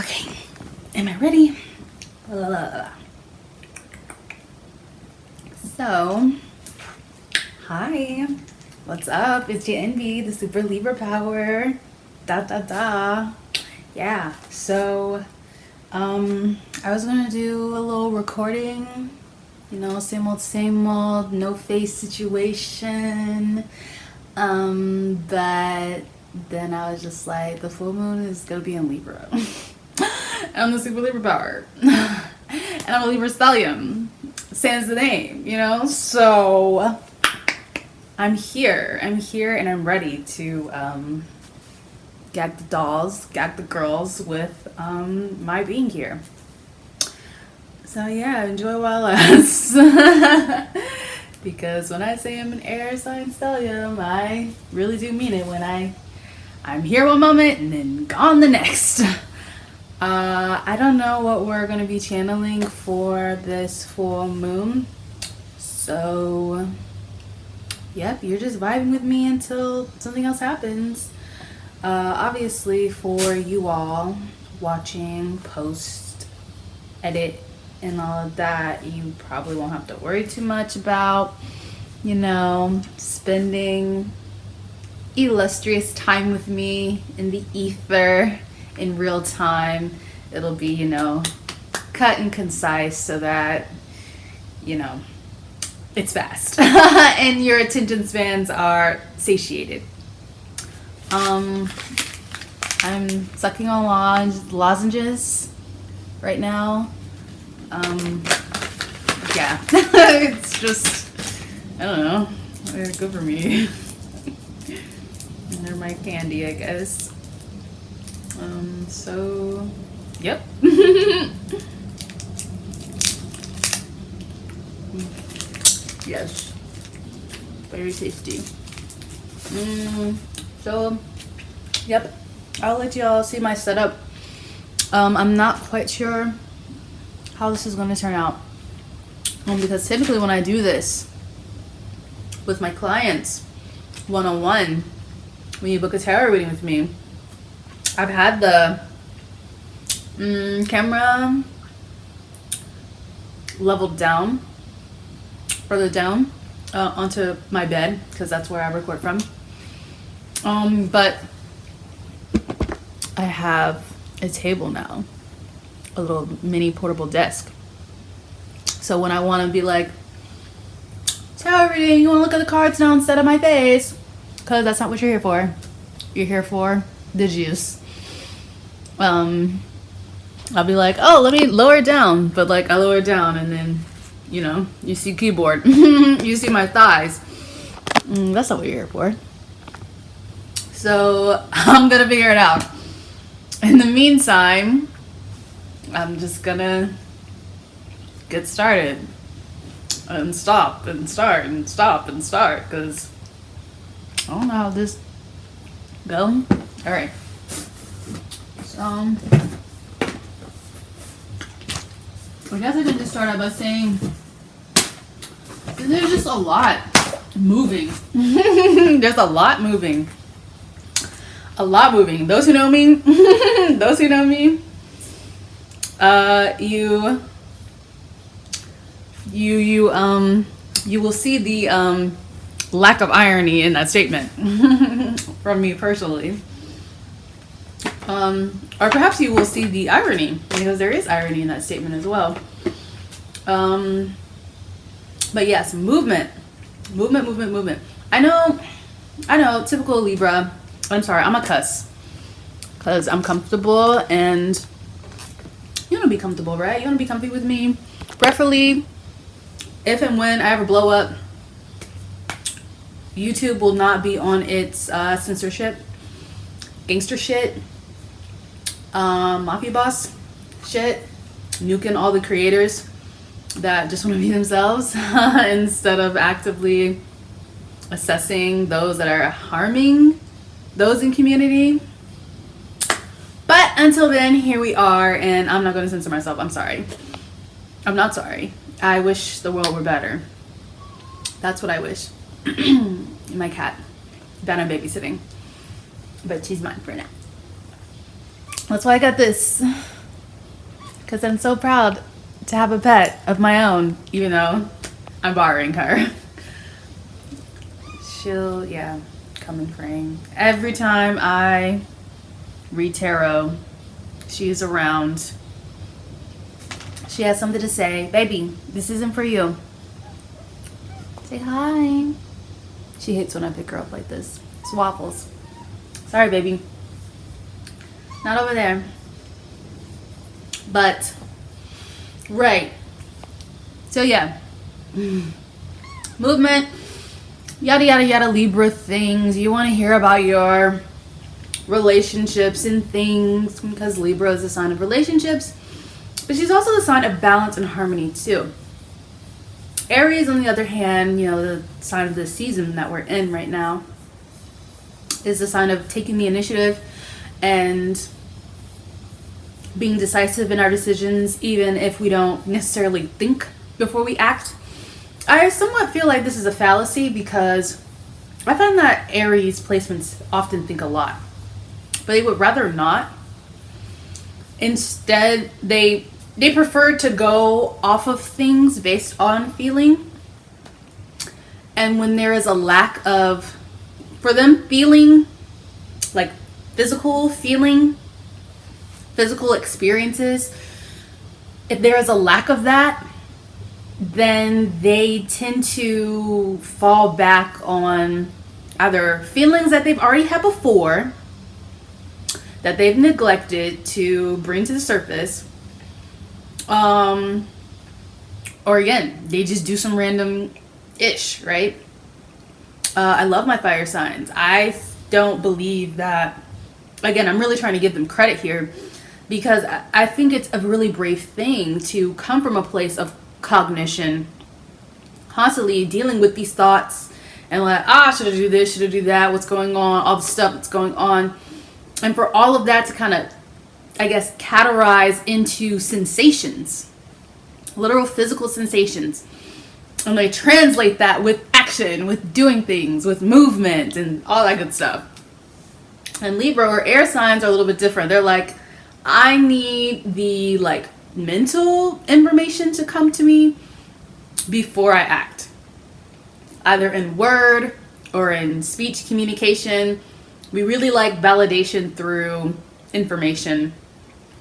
Okay, am I ready? La, la, la, la. So, hi, what's up? It's your envy, the Super Libra Power. Yeah, so, I was gonna do a little recording, you know, same old, no face situation. But then I was just like, the full moon is gonna be in Libra. I'm the Super Libra Power. And I'm a Libra Stellium. Sans the name, you know? So I'm here and I'm ready to gag the dolls, gag the girls with my being here. So yeah, enjoy while it lasts. Because when I say I'm an air sign stellium, I really do mean it when I'm here one moment and then gone the next. I don't know what we're going to be channeling for this full moon. So, yep, you're just vibing with me until something else happens. Obviously, for you all watching, post, edit, and all of that, you probably won't have to worry too much about, you know, spending illustrious time with me in the ether in real time. It'll be, you know, cut and concise so that, you know, it's fast and your attention spans are satiated. I'm sucking on lozenges right now. Yeah, it's just, I don't know, they're good for me. And they're my candy, I guess. So, yep. Yes, very tasty. So, yep, I'll let y'all see my setup. I'm not quite sure how this is going to turn out, because typically when I do this with my clients one-on-one, when you book a tarot reading with me, I've had the camera leveled down, further down onto my bed, because that's where I record from. But I have a table now, a little mini portable desk. So when I want to be like, tarot reading, you want to look at the cards now instead of my face, because that's not what you're here for. You're here for the juice. I'll be like, oh, let me lower it down, but like I lower it down and then, you know, you see keyboard, you see my thighs. That's not what you're here for. So I'm gonna figure it out. In the meantime, I'm just gonna get started and stop and start and stop and start, because I don't know how this going. All right. So I guess I can just start out by saying there's just a lot moving. There's a lot moving. A lot moving. Those who know me, you will see the lack of irony in that statement from me personally. Or perhaps you will see the irony, because there is irony in that statement as well. But yes, movement. I know, typical Libra. I'm sorry, I'm a cuss, because I'm comfortable, and you want to be comfortable, right? You want to be comfy with me. Preferably, if and when I ever blow up, YouTube will not be on its censorship, gangster shit, mafia boss shit, nuking all the creators that just want to be themselves instead of actively assessing those that are harming those in community. But until then, here we are, and I'm not going to censor myself. I'm sorry. I'm not sorry. I wish the world were better. That's what I wish. My cat that I'm babysitting, but she's mine for now. That's why I got this. Because I'm so proud to have a pet of my own, even though I'm borrowing her. She'll, come and frame. Every time I read tarot, she's around. She has something to say. Baby, this isn't for you. Say hi. She hates when I pick her up like this. It's Waffles. Sorry, baby. Not over there. But, right. So, yeah. Movement. Yada, yada, yada, Libra things. You want to hear about your relationships and things because Libra is a sign of relationships. But she's also the sign of balance and harmony, too. Aries, on the other hand, the sign of the season that we're in right now, is the sign of taking the initiative and being decisive in our decisions, even if we don't necessarily think before we act. I somewhat feel like this is a fallacy because I find that Aries placements often think a lot, but they would rather not. Instead, they prefer to go off of things based on feeling. And when there is a lack of, for them, feeling, like physical experiences, if there is a lack of that, then they tend to fall back on either feelings that they've already had before, that they've neglected to bring to the surface, or again, they just do some random ish, right? I love my fire signs. I don't believe that, again, I'm really trying to give them credit here because I think it's a really brave thing to come from a place of cognition, constantly dealing with these thoughts and like, should I do this, should I do that, what's going on, all the stuff that's going on, and for all of that to kind of, I guess, categorize into sensations, literal physical sensations, and they translate that with action, with doing things, with movement and all that good stuff. And Libra or air signs are a little bit different. They're like, I need the mental information to come to me before I act, either in word or in speech communication. We really like validation through information,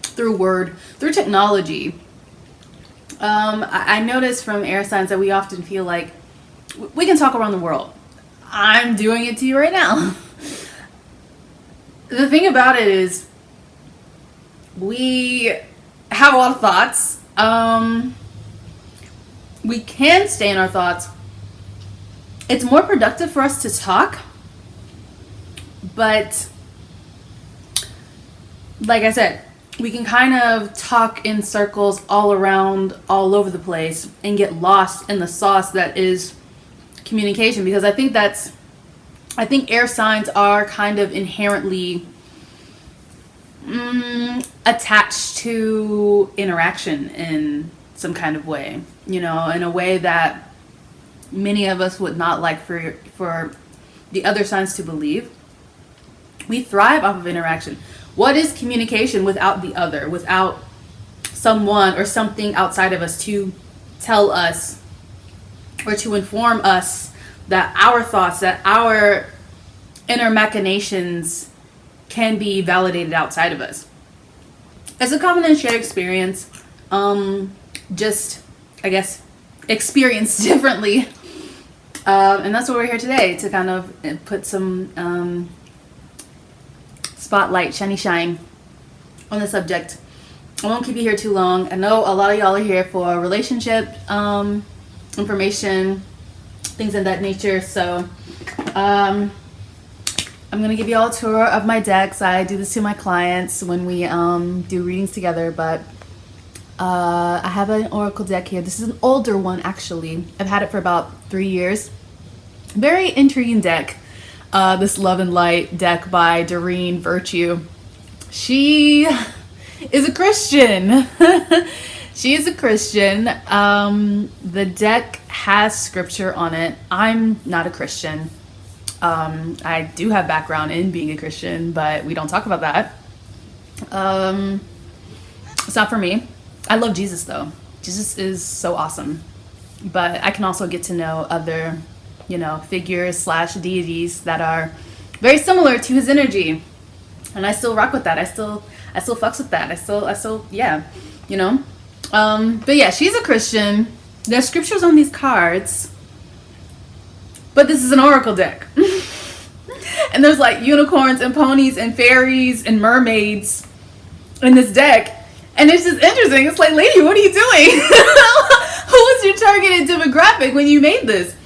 through word, through technology. I notice from air signs that we often feel like we can talk around the world. I'm doing it to you right now. The thing about it is we have a lot of thoughts. We can stay in our thoughts. It's more productive for us to talk, but like I said, we can kind of talk in circles all around, all over the place, and get lost in the sauce that is communication, because I think air signs are kind of inherently attached to interaction in some kind of way, in a way that many of us would not like for the other signs to believe. We thrive off of interaction. What is communication without the other, without someone or something outside of us to tell us or to inform us that our thoughts, that our inner machinations can be validated outside of us? It's a common and shared experience, just, I guess, experienced differently. And that's what we're here today, to kind of put some spotlight, shine on the subject. I won't keep you here too long. I know a lot of y'all are here for relationship information, things of that nature. So I'm going to give you all a tour of my decks. I do this to my clients when we do readings together, but I have an oracle deck here. This is an older one, actually. I've had it for about 3 years. Very intriguing deck. This Love and Light deck by Doreen Virtue. She is a Christian. She is a Christian. The deck has scripture on it. I'm not a Christian. I do have background in being a Christian, but we don't talk about that. It's not for me. I love Jesus though. Jesus is so awesome. But I can also get to know other, figures slash deities that are very similar to his energy. And I still rock with that. I still fucks with that. I still, yeah, But yeah, she's a Christian. There's scriptures on these cards. But this is an oracle deck. And there's like unicorns and ponies and fairies and mermaids in this deck. And it's just interesting. It's like, lady, what are you doing? Who was your targeted demographic when you made this?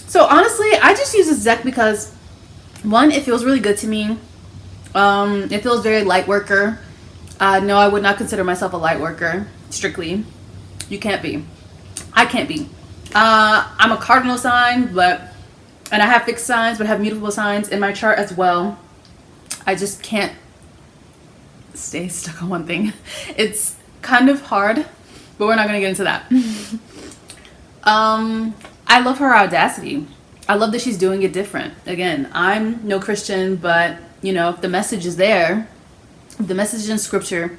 So honestly, I just use this deck because, one, it feels really good to me. It feels very light worker. No, I would not consider myself a light worker, strictly. You can't be. I can't be. I'm a cardinal sign, and I have fixed signs, but I have mutable signs in my chart as well. I just can't stay stuck on one thing. It's kind of hard, but we're not going to get into that. I love her audacity. I love that she's doing it different. Again, I'm no Christian, but if the message is there, if the message is in scripture,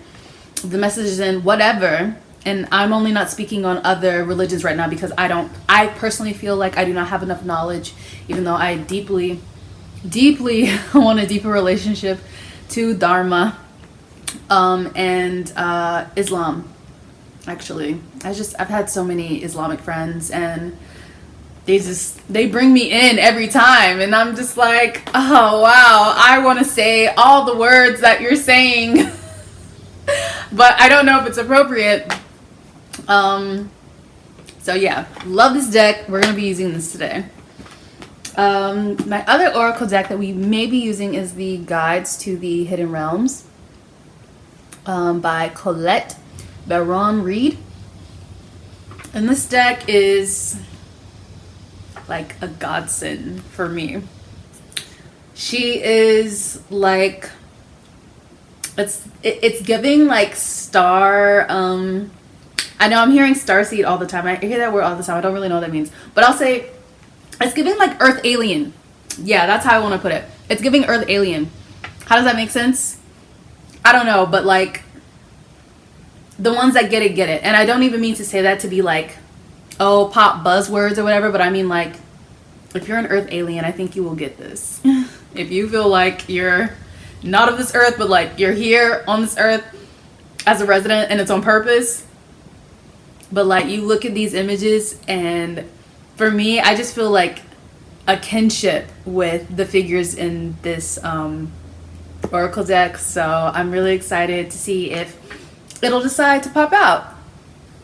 if the message is in whatever, and I'm only not speaking on other religions right now because I personally feel like I do not have enough knowledge, even though I deeply want a deeper relationship to Dharma and Islam. Actually, I've had so many Islamic friends, and they bring me in every time, and I'm just like, oh wow, I want to say all the words that you're saying, but I don't know if it's appropriate. So yeah, love this deck. We're gonna be using this today. My other oracle deck that we may be using is the Guides to the Hidden Realms by Colette Baron Reed. And this deck is like a godsend for me. She is like, it's giving like star, I know I'm hearing starseed all the time. I hear that word all the time. I don't really know what that means. But I'll say it's giving like Earth alien. Yeah, that's how I want to put it. It's giving Earth alien. How does that make sense? I don't know, but like the ones that get it. And I don't even mean to say that to be like, oh, pop buzzwords or whatever, but I mean like, if you're an Earth alien, I think you will get this. If you feel like you're not of this Earth, but like you're here on this Earth as a resident and it's on purpose, but like you look at these images, and for me, I just feel like a kinship with the figures in this oracle deck. So I'm really excited to see if it'll decide to pop out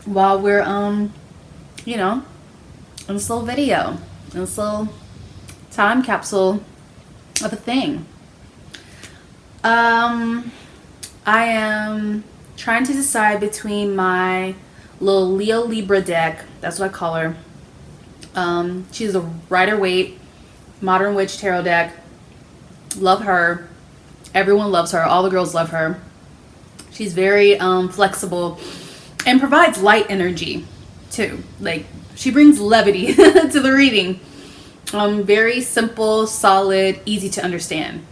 while we're in this little video, in this little time capsule of a thing. I am trying to decide between my little Leo Libra deck. That's what I call her. She's a Rider-Waite Modern Witch Tarot deck. Love her. Everyone loves her. All the girls love her. She's very flexible and provides light energy too. Like, she brings levity to the reading. Very simple, solid, easy to understand.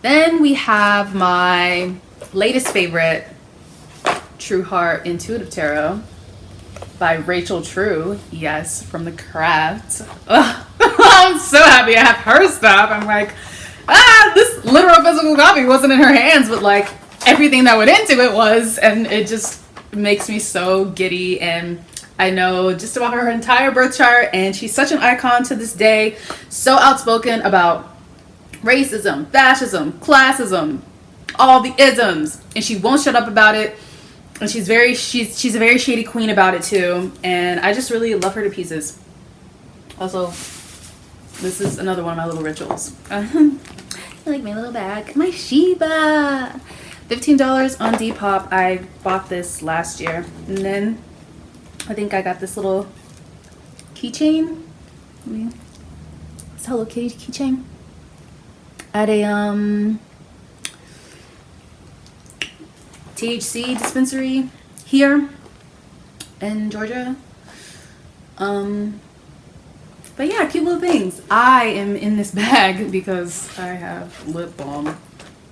Then we have my latest favorite, True Heart Intuitive Tarot by Rachel True. Yes, from The Craft. Ugh. I'm so happy I have her stuff. I'm like, this literal physical copy wasn't in her hands, but like everything that went into it was, and it just makes me so giddy. And I know just about her entire birth chart, and she's such an icon to this day. So outspoken about racism, fascism, classism, all the isms, and she won't shut up about it. And she's a very shady queen about it too, and I just really love her to pieces. Also, this is another one of my little rituals. I like my little bag, my Shiba. $15 on Depop. I bought this last year, and then I think I got this little keychain. It's a Hello Kitty keychain at a THC dispensary here in Georgia. But yeah, cute little things. I am in this bag because I have lip balm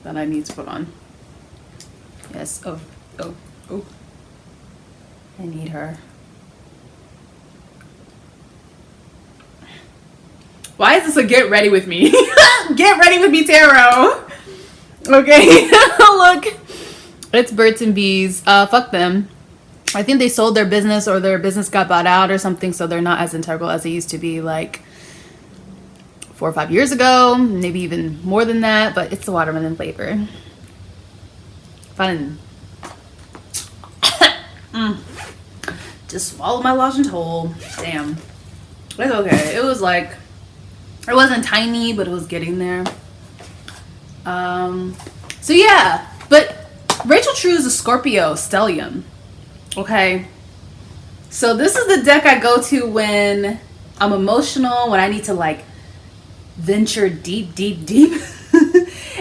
that I need to put on. Yes. Oh. I need her. Why is this a get ready with me? Get ready with me tarot. Okay. Look. It's Birds and Bees. Fuck them. I think they sold their business, or their business got bought out or something, so they're not as integral as they used to be like 4 or 5 years ago, maybe even more than that, but it's the watermelon flavor. Fun. Just swallow my lozenge whole. Damn. It's okay. It was like, it wasn't tiny, but it was getting there. So yeah, but Rachel True is a Scorpio stellium. Okay. So this is the deck I go to when I'm emotional, when I need to like venture deep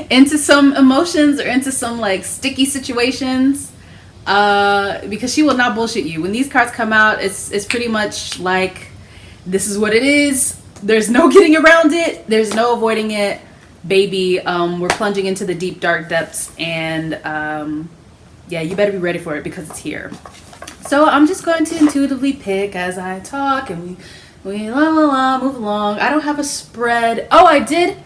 into some emotions or into some like sticky situations. Because she will not bullshit you. When these cards come out, it's pretty much like, this is what it is. There's no getting around it. There's no avoiding it. Baby, we're plunging into the deep, dark depths. And yeah, you better be ready for it because it's here. So I'm just going to intuitively pick as I talk, and we move along. I don't have a spread. Oh, I did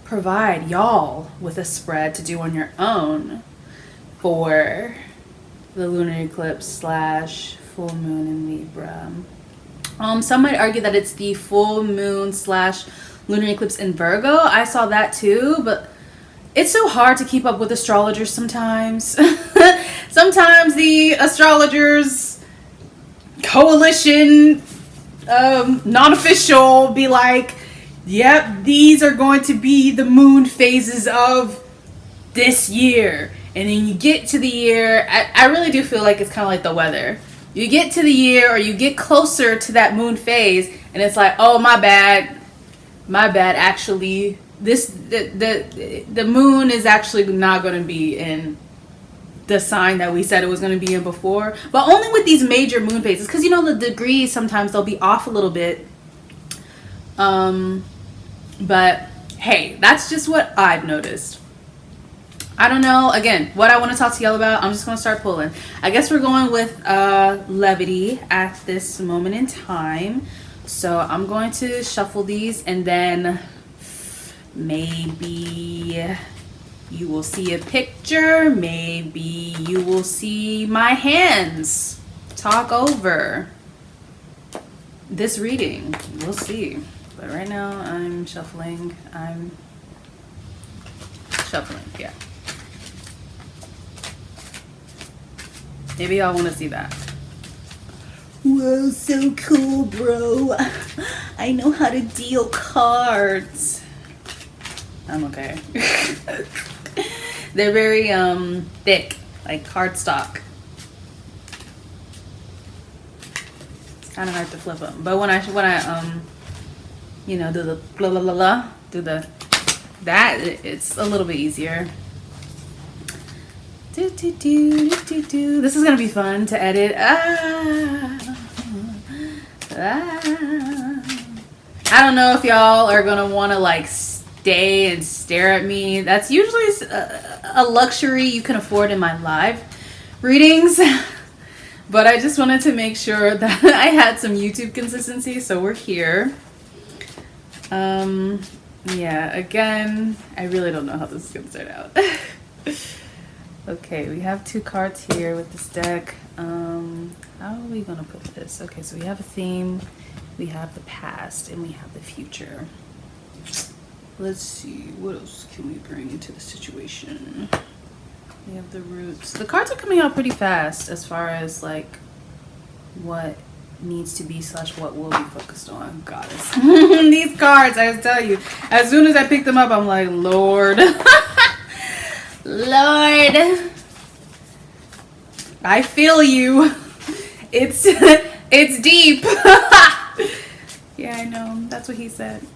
provide y'all with a spread to do on your own for the lunar eclipse / full moon in Libra. Some might argue that it's the full moon / lunar eclipse in Virgo. I saw that too, but it's so hard to keep up with astrologers sometimes. Sometimes the astrologers coalition, non-official, be like, yep, these are going to be the moon phases of this year. And then you get to the year, I really do feel like it's kind of like the weather. You get to the year, or you get closer to that moon phase, and it's like, oh, my bad, actually, the moon is actually not going to be in the sign that we said it was going to be in before. But only with these major moon phases, because you know the degrees sometimes they'll be off a little bit. But hey, that's just what I've noticed. I don't know, again, what I want to talk to y'all about. I'm just going to start pulling. I guess we're going with levity at this moment in time. So I'm going to shuffle these, and then maybe you will see a picture. Maybe you will see my hands talk over this reading. We'll see. But right now I'm shuffling. Yeah. Maybe y'all want to see that. Whoa, so cool, bro. I know how to deal cards. I'm okay. They're very thick, like cardstock. It's kind of hard to flip them. But when I you know, do the blah blah blah blah, do the that, it's a little bit easier. This is gonna be fun to edit. I don't know if y'all are gonna want to like stay and stare at me. That's usually a luxury you can afford in my live readings. But I just wanted to make sure that I had some YouTube consistency, so we're here. Yeah, again, I really don't know how this is gonna start out. Okay, we have 2 cards here with this deck. How are we gonna put this? Okay, so we have a theme, we have the past, and we have the future. Let's see, what else can we bring into the situation? We have the roots. The cards are coming out pretty fast as far as like what needs to be / what will be focused on. Goddess. These cards, I tell you, as soon as I pick them up, I'm like, Lord. Lord. I feel you. It's deep. Yeah, I know. That's what he said.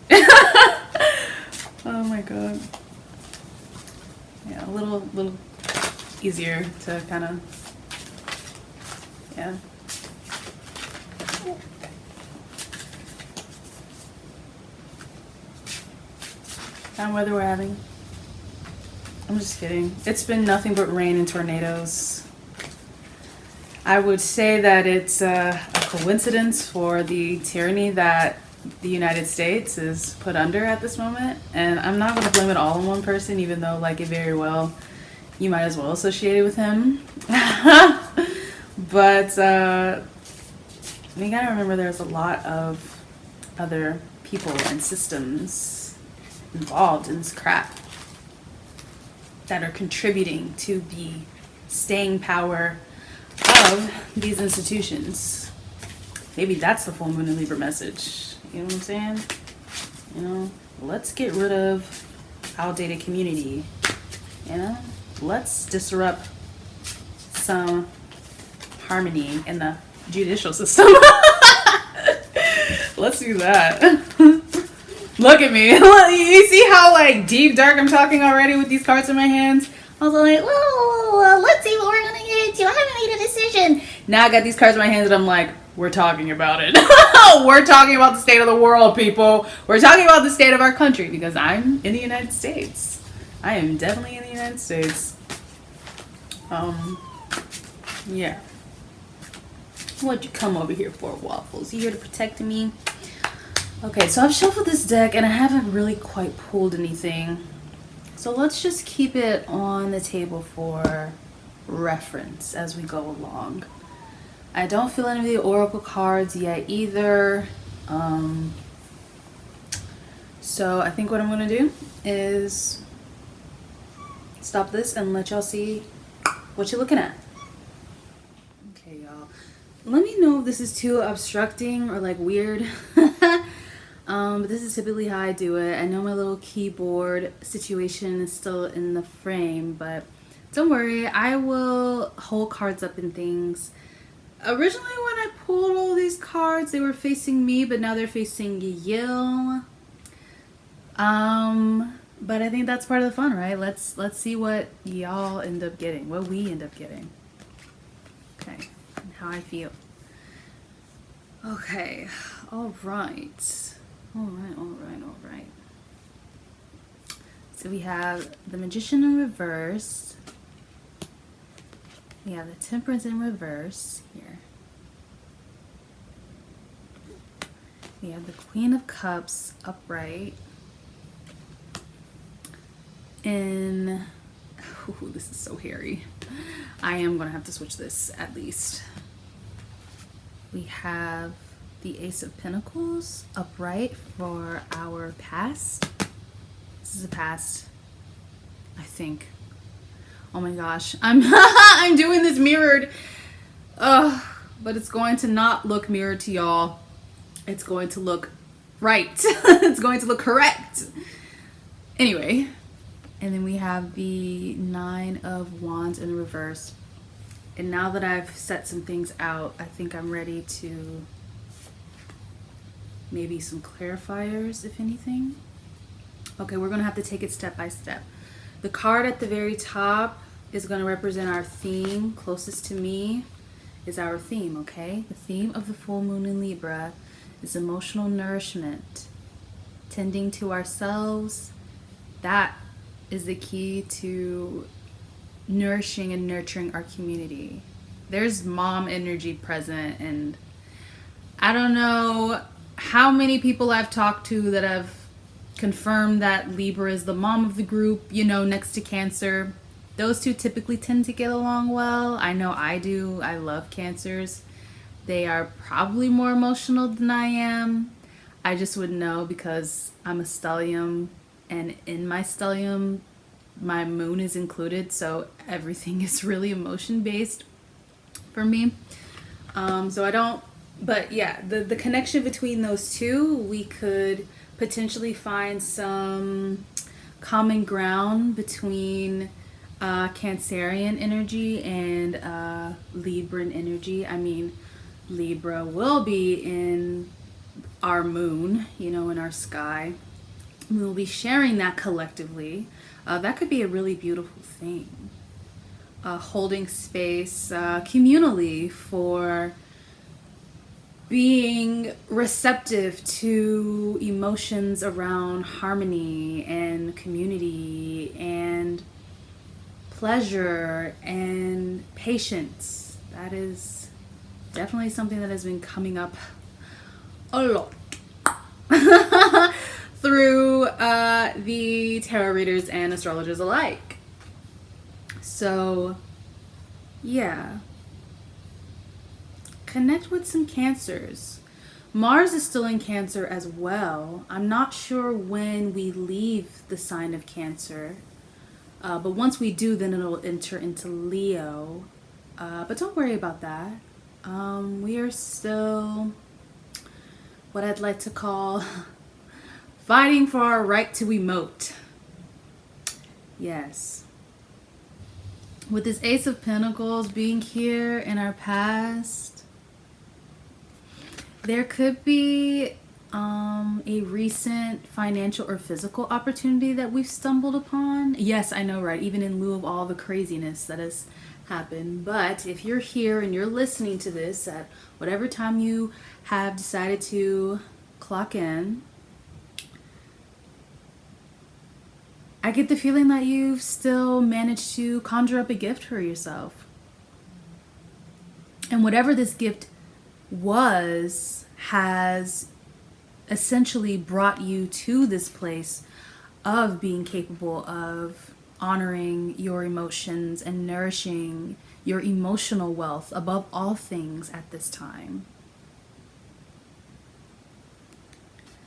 Oh my god. Yeah, a little easier to kind of, yeah. Kind of weather we're having. I'm just kidding. It's been nothing but rain and tornadoes. I would say that it's a coincidence for the tyranny that the United States is put under at this moment. And I'm not going to blame it all on one person, even though, like, it very well, you might as well associate it with him. But you gotta remember there's a lot of other people and systems involved in this crap that are contributing to the staying power of these institutions. Maybe that's the full moon and Libra message. You know what I'm saying? You know, let's get rid of outdated community. You know, let's disrupt some harmony in the judicial system. Let's do that. Look at me. You see how like deep dark I'm talking already with these cards in my hands? I was like, whoa, let's see what we're gonna get into. I haven't made a decision. Now I got these cards in my hands and I'm like, we're talking about it. We're talking about the state of the world, people. We're talking about the state of our country because I'm in the United States. I am definitely in the United States. Yeah. What'd you come over here for, Waffles? You here to protect me? Okay, so I've shuffled this deck and I haven't really quite pulled anything. So let's just keep it on the table for reference as we go along. I don't feel any of the oracle cards yet either. So I think what I'm gonna do is stop this and let y'all see what you're looking at. Okay, y'all. Let me know if this is too obstructing or like weird. But this is typically how I do it. I know my little keyboard situation is still in the frame, but don't worry, I will hold cards up and things. Originally when I pulled all these cards, they were facing me, but now they're facing you. But I think that's part of the fun, right? Let's see what y'all end up getting, what we end up getting. Okay, and how I feel. Okay, all right. All right. So we have the Magician in reverse. We have the Temperance in reverse here. We have the Queen of Cups upright. And ooh, this is so hairy. I am gonna have to switch this at least. We have the Ace of Pentacles upright for our past. This is a past, I think. Oh my gosh, I'm doing this mirrored. But it's going to not look mirrored to y'all. It's going to look right. It's going to look correct. Anyway, and then we have the Nine of Wands in reverse. And now that I've set some things out, I think I'm ready to maybe some clarifiers, if anything. Okay, we're gonna have to take it step by step. The card at the very top is gonna represent our theme. Closest to me is our theme, okay? The theme of the full moon in Libra is emotional nourishment, tending to ourselves. That is the key to nourishing and nurturing our community. There's mom energy present, and I don't know how many people I've talked to that have confirmed that Libra is the mom of the group, you know, next to Cancer. Those two typically tend to get along well. I know I do. I love Cancers. They are probably more emotional than I am. I just wouldn't know because I'm a stellium, and in my stellium, my moon is included, so everything is really emotion based for me. So I don't, but yeah, the connection between those two, we could potentially find some common ground between Cancerian energy and Libran energy. I mean, Libra will be in our moon, you know, in our sky. We'll be sharing that collectively. That could be a really beautiful thing. Holding space communally for being receptive to emotions around harmony and community and pleasure and patience. That is definitely something that has been coming up a lot through the tarot readers and astrologers alike. So, yeah. Connect with some Cancers. Mars is still in Cancer as well. I'm not sure when we leave the sign of Cancer. But once we do, then it'll enter into Leo. But don't worry about that. We are still what I'd like to call fighting for our right to emote. Yes. With this Ace of Pentacles being here in our past, there could be a recent financial or physical opportunity that we've stumbled upon. Yes, I know, right? Even in lieu of all the craziness that has happened. But if you're here and you're listening to this at whatever time you have decided to clock in, I get the feeling that you've still managed to conjure up a gift for yourself. And whatever this gift was has essentially brought you to this place of being capable of honoring your emotions and nourishing your emotional wealth above all things at this time.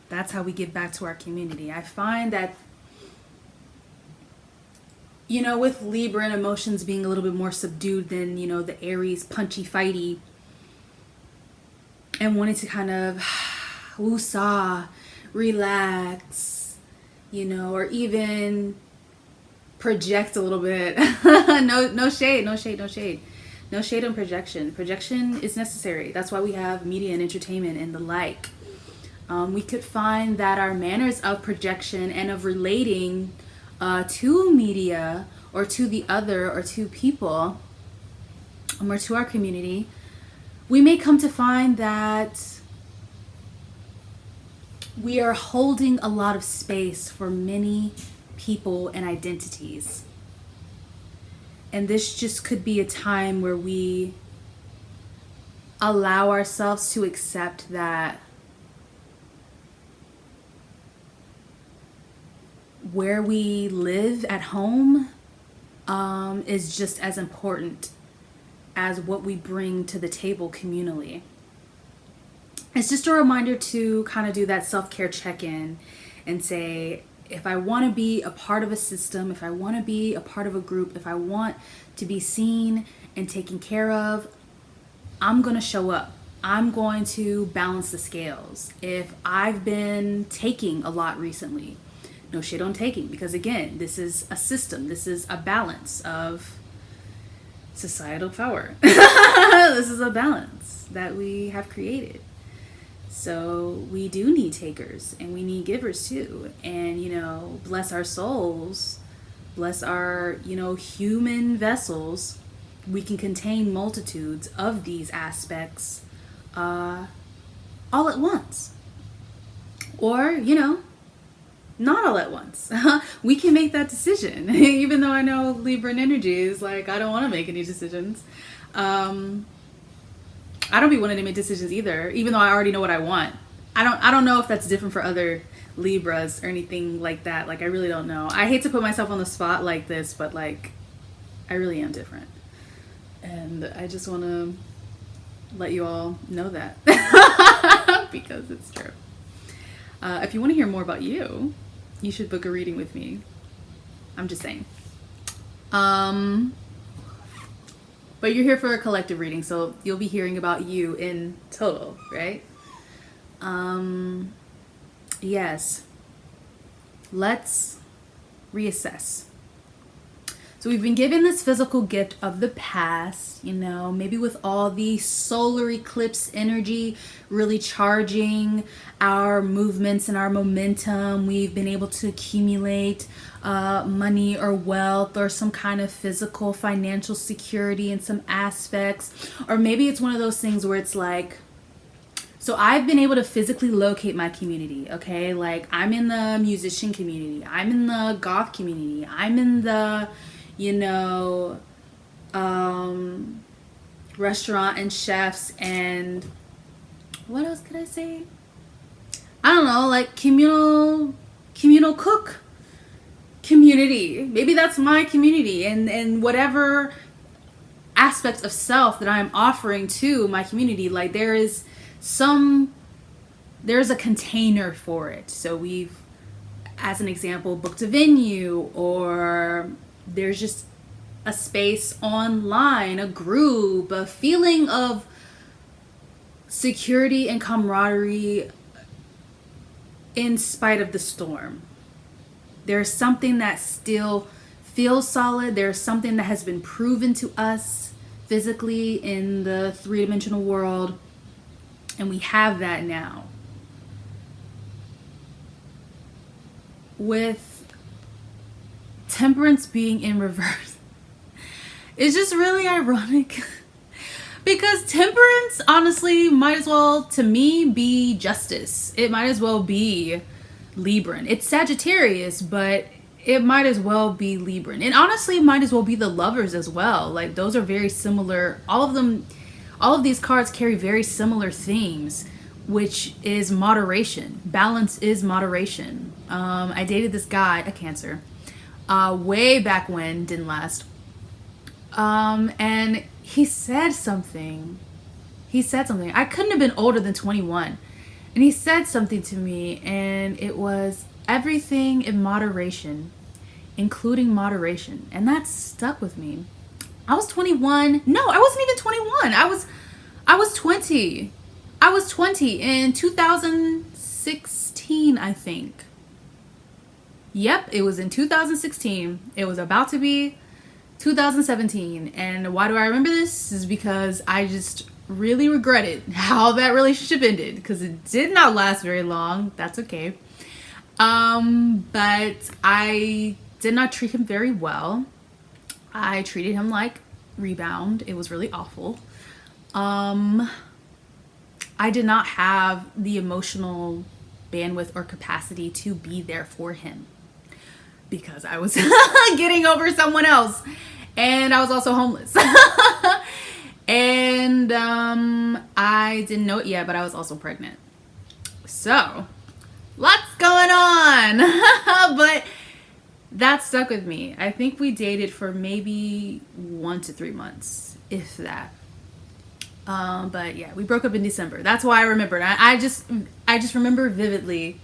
That's how we give back to our community. I find that, you know, with Libra and emotions being a little bit more subdued than, you know, the Aries punchy fighty, and wanting to kind of woosah, relax, you know, or even project a little bit. No shade on projection. Projection is necessary. That's why we have media and entertainment and the like. We could find that our manners of projection and of relating to media or to the other or to people or to our community, we may come to find that we are holding a lot of space for many people and identities. And this just could be a time where we allow ourselves to accept that where we live at home is just as important as what we bring to the table communally. It's just a reminder to kind of do that self-care check-in and say, if I want to be a part of a system, if I want to be a part of a group, if I want to be seen and taken care of, I'm going to show up. I'm going to balance the scales. If I've been taking a lot recently, no shit on taking, because again, this is a system. This is a balance of societal power. This is a balance that we have created. So we do need takers and we need givers too. And, you know, bless our souls, bless our, you know, human vessels. We can contain multitudes of these aspects all at once. Or, you know, not all at once. We can make that decision. Even though I know Libran energy is like, I don't want to make any decisions. I don't be wanting to make decisions either, even though I already know what I want. I don't know if that's different for other Libras or anything like that. Like, I really don't know. I hate to put myself on the spot like this, but like, I really am different. And I just want to let you all know that because it's true. If you want to hear more about you, you should book a reading with me. I'm just saying. But you're here for a collective reading, so you'll be hearing about you in total, right? Yes. Let's reassess. So we've been given this physical gift of the past, you know, maybe with all the solar eclipse energy really charging our movements and our momentum. We've been able to accumulate money or wealth or some kind of physical financial security in some aspects. Or maybe it's one of those things where it's like So I've been able to physically locate my community, okay? Like, I'm in the musician community. I'm in the goth community. I'm in the, you know, restaurant and chefs and what else could I say? I don't know, like communal cook community. Maybe that's my community, and whatever aspect of self that I'm offering to my community, like there's a container for it. So we've, as an example, booked a venue, or there's just a space online, a group, a feeling of security and camaraderie in spite of the storm. There's something that still feels solid. There's something that has been proven to us physically in the three-dimensional world, and we have that now. With Temperance being in reverse, it's just really ironic because Temperance honestly might as well, to me, be Justice. It might as well be Libran. It's Sagittarius, but it might as well be Libran. And honestly, it might as well be the Lovers as well. Like, those are very similar. All of these cards carry very similar themes, which is moderation. Balance is moderation. I dated this guy, a Cancer, way back when, didn't last. And he said something. I couldn't have been older than 21. And he said something to me, and it was everything in moderation, including moderation. And that stuck with me. I was 21. No, I wasn't even 21. I was 20. I was 20 in 2016, I think. Yep, it was in 2016. It was about to be 2017. And why do I remember this? Is because I just really regretted how that relationship ended, because it did not last very long. That's okay. But I did not treat him very well. I treated him like Rebound. It was really awful. I did not have the emotional bandwidth or capacity to be there for him because I was getting over someone else, and I was also homeless. And I didn't know it yet, but I was also pregnant. So, lots going on. But that stuck with me. I think we dated for maybe 1 to 3 months, if that. But yeah, we broke up in December. That's why I remembered. I just remember vividly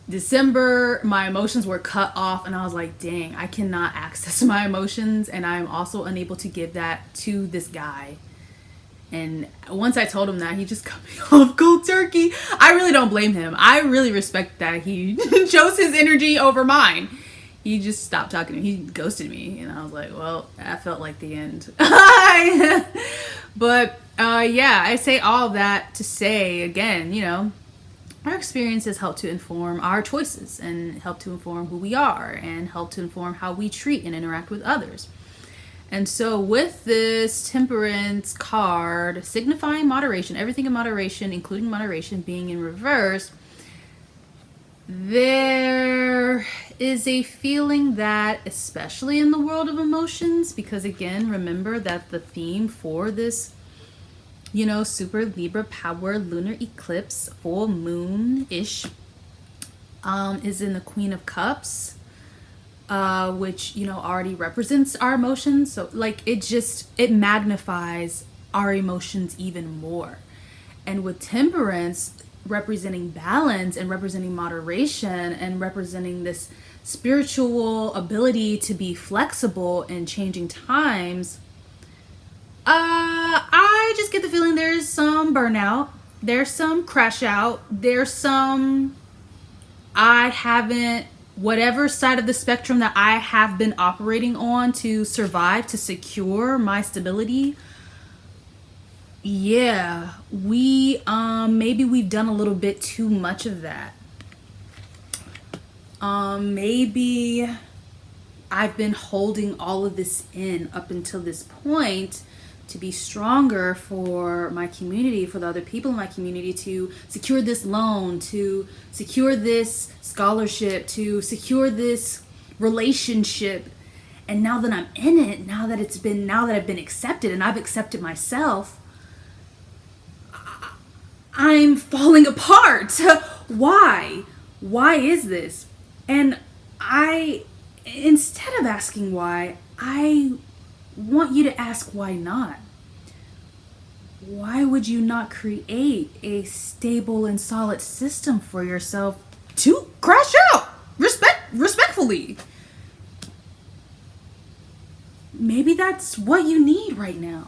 December, my emotions were cut off, and I was like, dang, I cannot access my emotions, and I'm also unable to give that to this guy. And once I told him that, he just cut me off cold turkey. I really don't blame him. I really respect that he chose his energy over mine. He just stopped talking to me. He ghosted me, and I was like, well, that felt like the end. But yeah, I say all that to say, again, you know, our experiences help to inform our choices and help to inform who we are and help to inform how we treat and interact with others. And so with this Temperance card signifying moderation, everything in moderation, including moderation being in reverse, there is a feeling that, especially in the world of emotions, because again, remember that the theme for this, you know, Super Libra Power Lunar Eclipse, full moon-ish, is in the Queen of Cups, which, you know, already represents our emotions. So like it magnifies our emotions even more. And with Temperance representing balance and representing moderation and representing this spiritual ability to be flexible in changing times, I just get the feeling there's some burnout, there's some crash out, there's some, whatever side of the spectrum that I have been operating on to survive, to secure my stability. Yeah, maybe we've done a little bit too much of that. Maybe I've been holding all of this in up until this point to be stronger for my community, for the other people in my community, to secure this loan, to secure this scholarship, to secure this relationship. And now that I'm in it, now that I've been accepted and I've accepted myself, I'm falling apart. Why? Why is this? And instead of asking why, I want you to ask why not. Why would you not create a stable and solid system for yourself to crash out respectfully? Maybe that's what you need right now.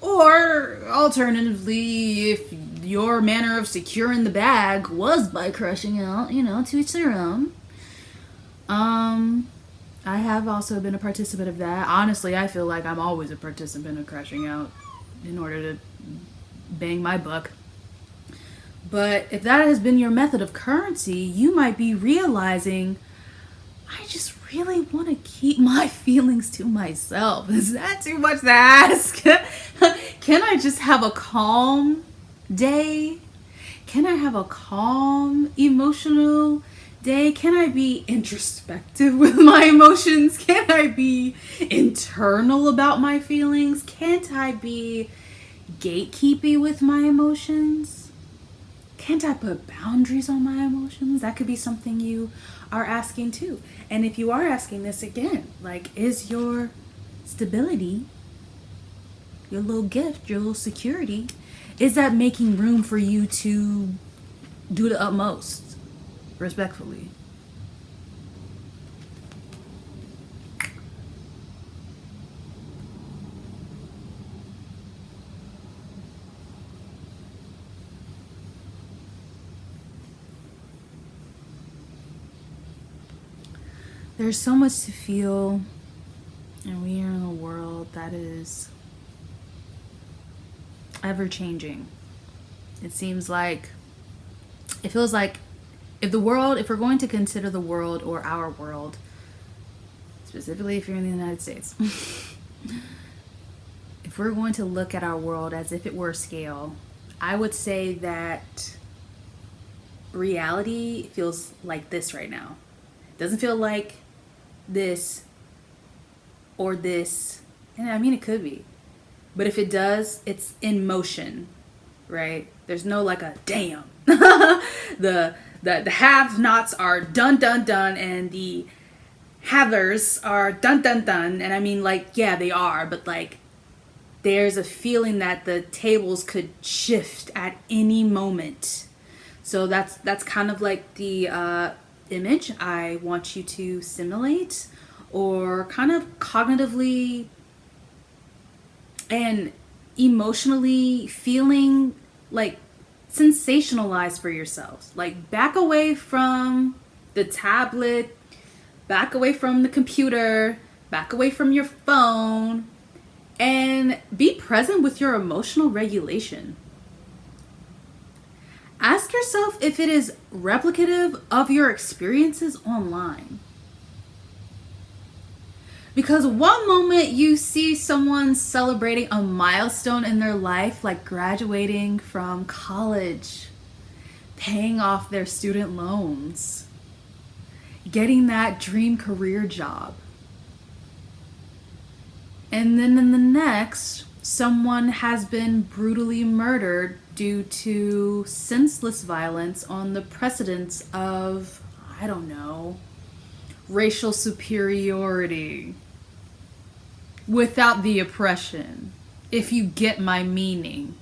Or alternatively, if your manner of securing the bag was by crashing out, to each their own. I have also been a participant of that. Honestly, I feel like I'm always a participant of crashing out in order to bang my buck. But if that has been your method of currency, you might be realizing, I just really want to keep my feelings to myself. Is that too much to ask? Can I just have a calm day? Can I have a calm emotional day? Can I be introspective with my emotions? Can I be internal about my feelings? Can't I be gatekeeping with my emotions? Can't I put boundaries on my emotions? That could be something you are asking too. And if you are asking this again, is your stability, your little gift, your little security, is that making room for you to do the utmost? Respectfully. There's so much to feel, and we are in a world that is ever changing. It feels like if we're going to consider the world, or our world, specifically if you're in the United States, if we're going to look at our world as if it were a scale, I would say that reality feels like this right now. It doesn't feel like this or this, and I mean it could be, but if it does, it's in motion, right? There's no a damn. The have-nots are done, and the havers are done. And I mean, yeah, they are, but there's a feeling that the tables could shift at any moment. So that's kind of the image I want you to simulate, or kind of cognitively and emotionally feeling sensationalize for yourselves. Back away from the tablet, back away from the computer, back away from your phone, and be present with your emotional regulation. Ask yourself if it is replicative of your experiences online. Because one moment you see someone celebrating a milestone in their life, like graduating from college, paying off their student loans, getting that dream career job. And then in the next, someone has been brutally murdered due to senseless violence on the precedence of, racial superiority without the oppression, if you get my meaning.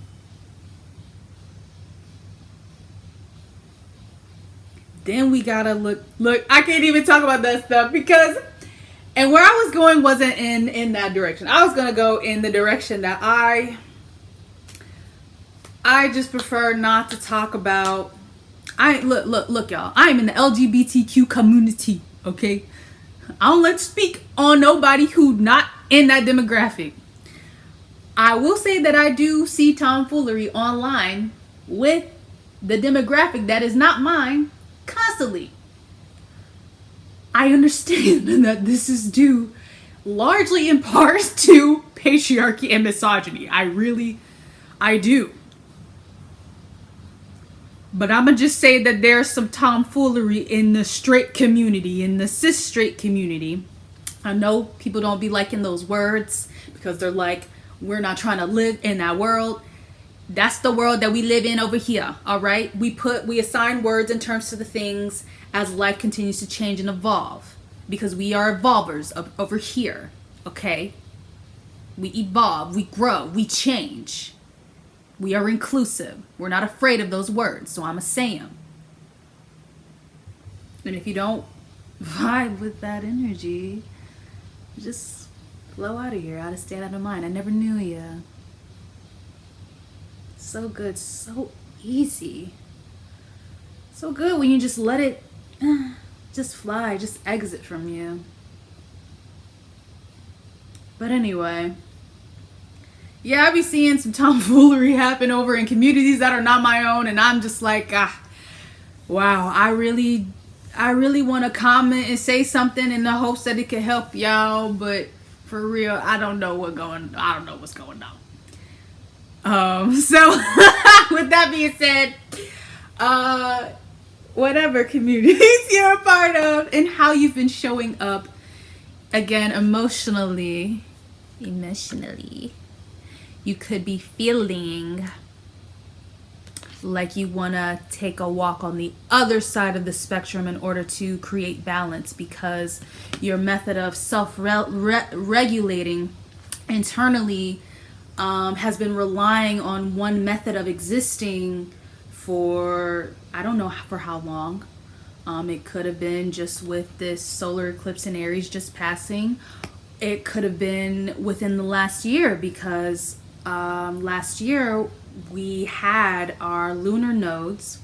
Then we gotta look, I can't even talk about that stuff because, and where I was going wasn't in that direction. I was gonna go in the direction that I just prefer not to talk about. Look, y'all. I'm in the LGBTQ community, okay? I don't let you speak on nobody who not in that demographic. I will say that I do see tomfoolery online with the demographic that is not mine constantly. I understand that this is due largely in part to patriarchy and misogyny. I do. But I'm going to just say that there's some tomfoolery in the straight community, in the cis straight community. I know people don't be liking those words because they're like, we're not trying to live in that world. That's the world that we live in over here, all right? We assign words and terms to the things as life continues to change and evolve, because we are evolvers over here, okay? We evolve, we grow, we change. We are inclusive. We're not afraid of those words, so I'ma say them. And if you don't vibe with that energy, just flow out of here, out of state, out of mind. I never knew you. So good, so easy. So good when you just let it just fly, just exit from you. But anyway, yeah, I be seeing some tomfoolery happen over in communities that are not my own, and I'm just like, wow, I really want to comment and say something in the hopes that it can help y'all, but for real, I don't know what's going on. So with that being said, whatever communities you're a part of and how you've been showing up, again, emotionally, you could be feeling like you want to take a walk on the other side of the spectrum in order to create balance, because your method of self-regulating internally has been relying on one method of existing for, I don't know for how long. It could have been just with this solar eclipse in Aries just passing. It could have been within the last year, because last year we had our lunar nodes.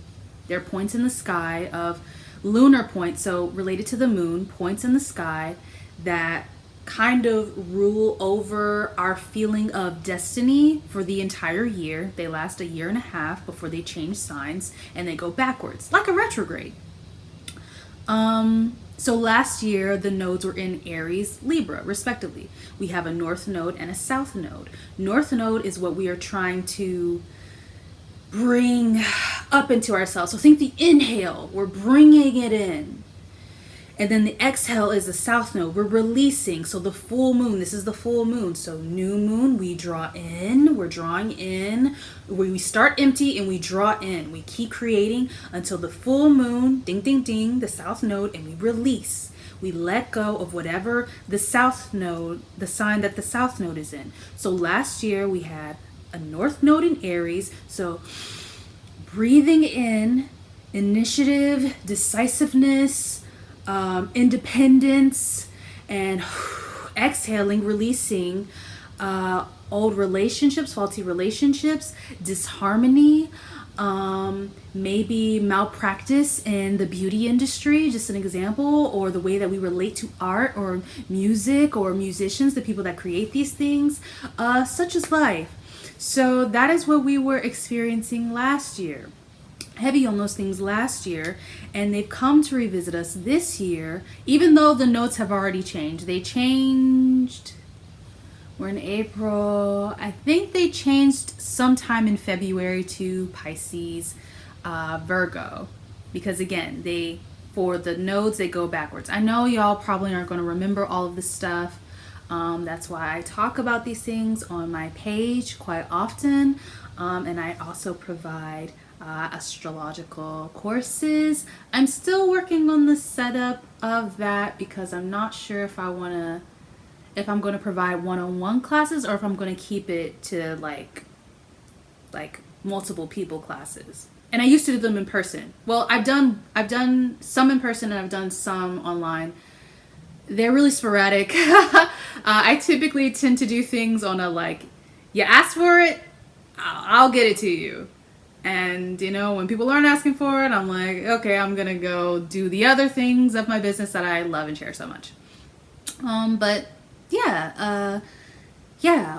They're points in the sky of lunar points, so related to the moon, points in the sky that kind of rule over our feeling of destiny for the entire year. They last a year and a half before they change signs, and they go backwards like a retrograde. So last year the nodes were in Aries, Libra, respectively. We have a north node and a south node. North node is what we are trying to bring up into ourselves. So think the inhale, we're bringing it in. And then the exhale is the south node. We're releasing. So the full moon, this is the full moon. So new moon, we draw in, we're drawing in. We start empty and we draw in. We keep creating until the full moon, ding, ding, ding, the south node, and we release. We let go of whatever the south node, the sign that the south node is in. So last year we had a north node in Aries. So breathing in, initiative, decisiveness, independence, and exhaling, releasing old relationships, faulty relationships, disharmony, maybe malpractice in the beauty industry, just an example, or the way that we relate to art or music or musicians, the people that create these things, such as life. So that is what we were experiencing last year. Heavy on those things last year, and they've come to revisit us this year, even though the notes have already changed. They changed, we're in April, I think they changed sometime in February to Pisces, Virgo, because again, for the nodes, they go backwards. I know y'all probably aren't going to remember all of this stuff. That's why I talk about these things on my page quite often, and I also provide astrological courses. I'm still working on the setup of that, because I'm not sure if I'm going to provide one-on-one classes or if I'm going to keep it to like multiple people classes. And I used to do them in person. Well, I've done some in person and I've done some online. They're really sporadic. I typically tend to do things on a you ask for it, I'll get it to you. And, when people aren't asking for it, I'm like, okay, I'm going to go do the other things of my business that I love and share so much. But yeah.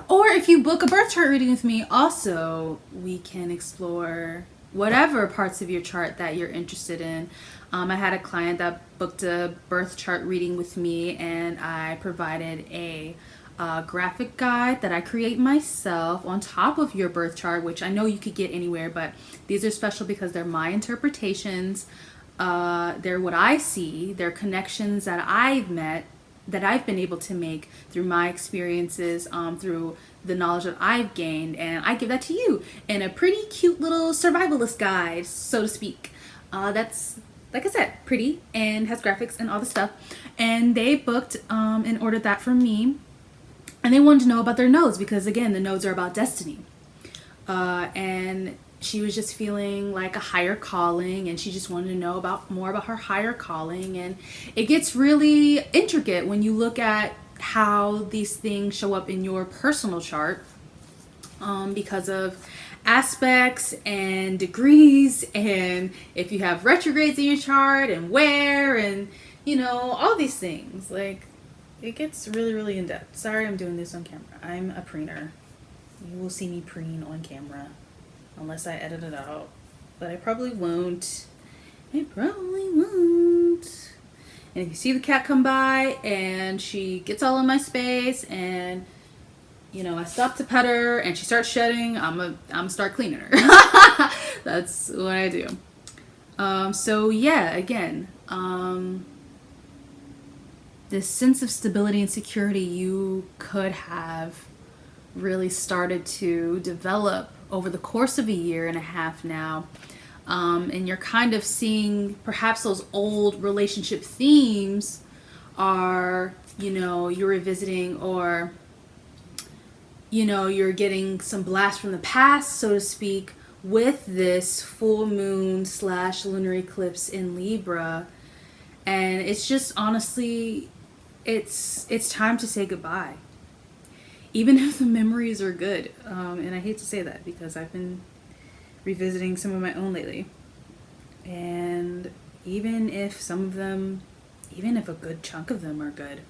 Or if you book a birth chart reading with me, also, we can explore whatever parts of your chart that you're interested in. I had a client that booked a birth chart reading with me, and I provided a graphic guide that I create myself on top of your birth chart, which I know you could get anywhere, but these are special because they're my interpretations. They're what I see. They're connections that I've met, that I've been able to make through my experiences, through the knowledge that I've gained, and I give that to you in a pretty cute little survivalist guide, so to speak. That's, like I said, pretty and has graphics and all the stuff. And they booked and ordered that from me. And they wanted to know about their nodes because, again, the nodes are about destiny. And she was just feeling like a higher calling, and she just wanted to know more about her higher calling. And it gets really intricate when you look at how these things show up in your personal chart, because of aspects and degrees, and if you have retrogrades in your chart and where, and all these things. Like, it gets really, really in depth. Sorry, I'm doing this on camera. I'm a preener. You will see me preen on camera unless I edit it out, but I probably won't. And if you see the cat come by and she gets all in my space, and I stop to pet her and she starts shedding, I'm start cleaning her. That's what I do. So yeah, again, this sense of stability and security you could have really started to develop over the course of a year and a half now. And you're kind of seeing perhaps those old relationship themes are, you're revisiting, or, you're getting some blast from the past, so to speak, with this full moon / lunar eclipse in Libra. And it's just, honestly, it's time to say goodbye. Even if the memories are good. And I hate to say that because I've been revisiting some of my own lately. And even if some of them, even if a good chunk of them are good,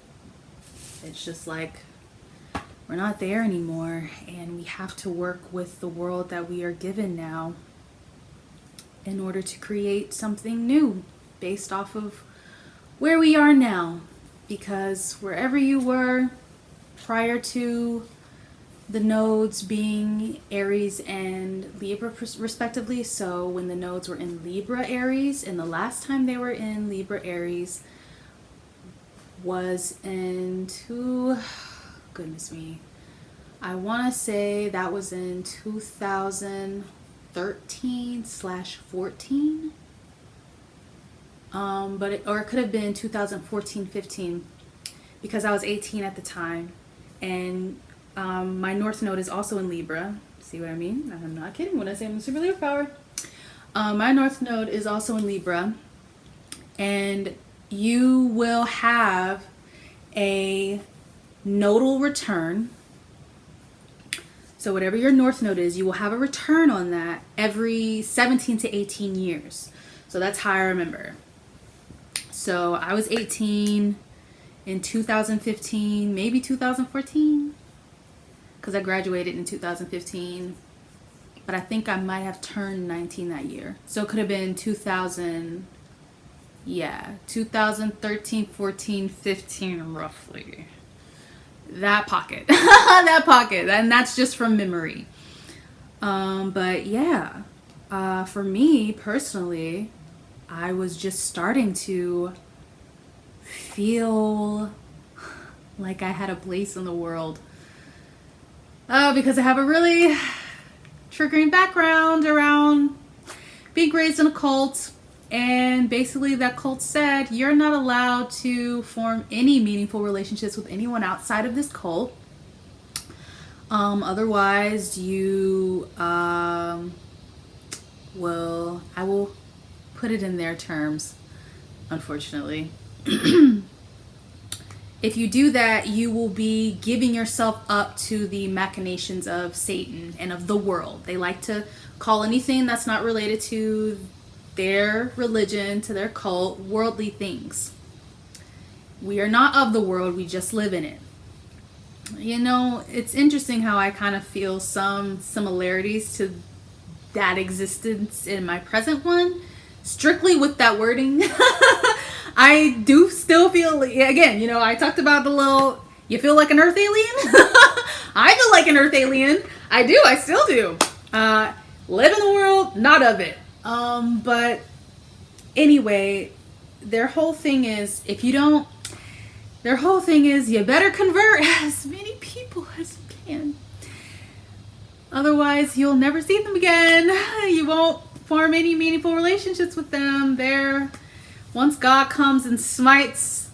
it's just like, we're not there anymore, and we have to work with the world that we are given now in order to create something new based off of where we are now. Because wherever you were prior to the nodes being Aries and Libra respectively, so when the nodes were in Libra Aries, and the last time they were in Libra Aries was goodness me, I want to say that was in 2013/14. But it could have been 2014-15, because I was 18 at the time, and my North Node is also in Libra. See what I mean? I'm not kidding when I say I'm Super Libra Power. My North Node is also in Libra, and you will have a nodal return. So whatever your North Node is, you will have a return on that every 17 to 18 years. So that's how I remember. So I was 18 in 2015, maybe 2014, because I graduated in 2015. But I think I might have turned 19 that year. So it could have been 2013, 14, 15, roughly. That pocket. That pocket. And that's just from memory. But yeah, for me personally, I was just starting to feel like I had a place in the world. Because I have a really triggering background around being raised in a cult. And basically that cult said, you're not allowed to form any meaningful relationships with anyone outside of this cult. Otherwise you I will put it in their terms, unfortunately. If you do that, you will be giving yourself up to the machinations of Satan and of the world. They like to call anything that's not related to their religion, to their cult, worldly things. We are not of the world, we just live in it. It's interesting how I kind of feel some similarities to that existence in my present one, strictly with that wording. I do still feel, again, I talked about the little, you feel like an Earth alien? I feel like an Earth alien. I do, I still do. Live in the world, not of it. But anyway, their whole thing is, you better convert as many people as you can. Otherwise, you'll never see them again. You won't form any meaningful relationships with them. Once God comes and smites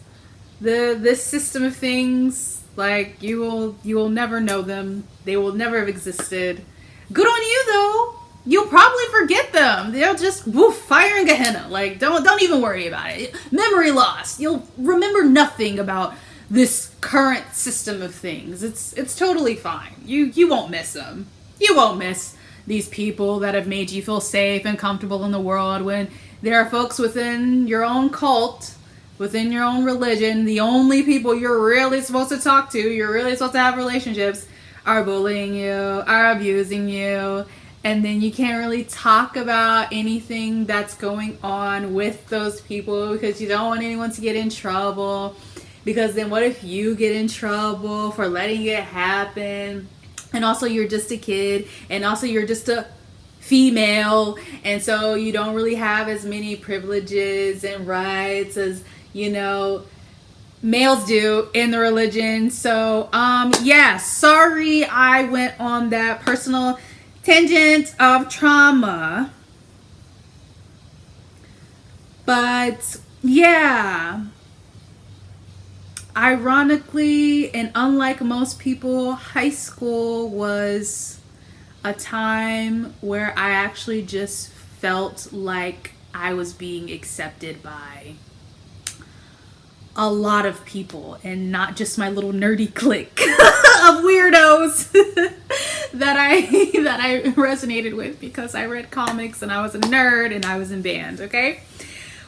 this system of things, like, you will never know them. They will never have existed. Good on you, though. You'll probably forget them. They'll just fire in Gehenna. Like, don't even worry about it. Memory loss. You'll remember nothing about this current system of things. It's totally fine. You won't miss them. You won't miss these people that have made you feel safe and comfortable in the world, when there are folks within your own cult, within your own religion, the only people you're really supposed to talk to, you're really supposed to have relationships, are bullying you, are abusing you. And then you can't really talk about anything that's going on with those people because you don't want anyone to get in trouble. Because then what if you get in trouble for letting it happen? And also you're just a kid, and also you're just a female, and so you don't really have as many privileges and rights as, males do in the religion. So, sorry I went on that personal tangent of trauma. But yeah, ironically, and unlike most people, high school was a time where I actually just felt like I was being accepted by a lot of people, and not just my little nerdy clique of weirdos that I resonated with because I read comics and I was a nerd and I was in band. Okay,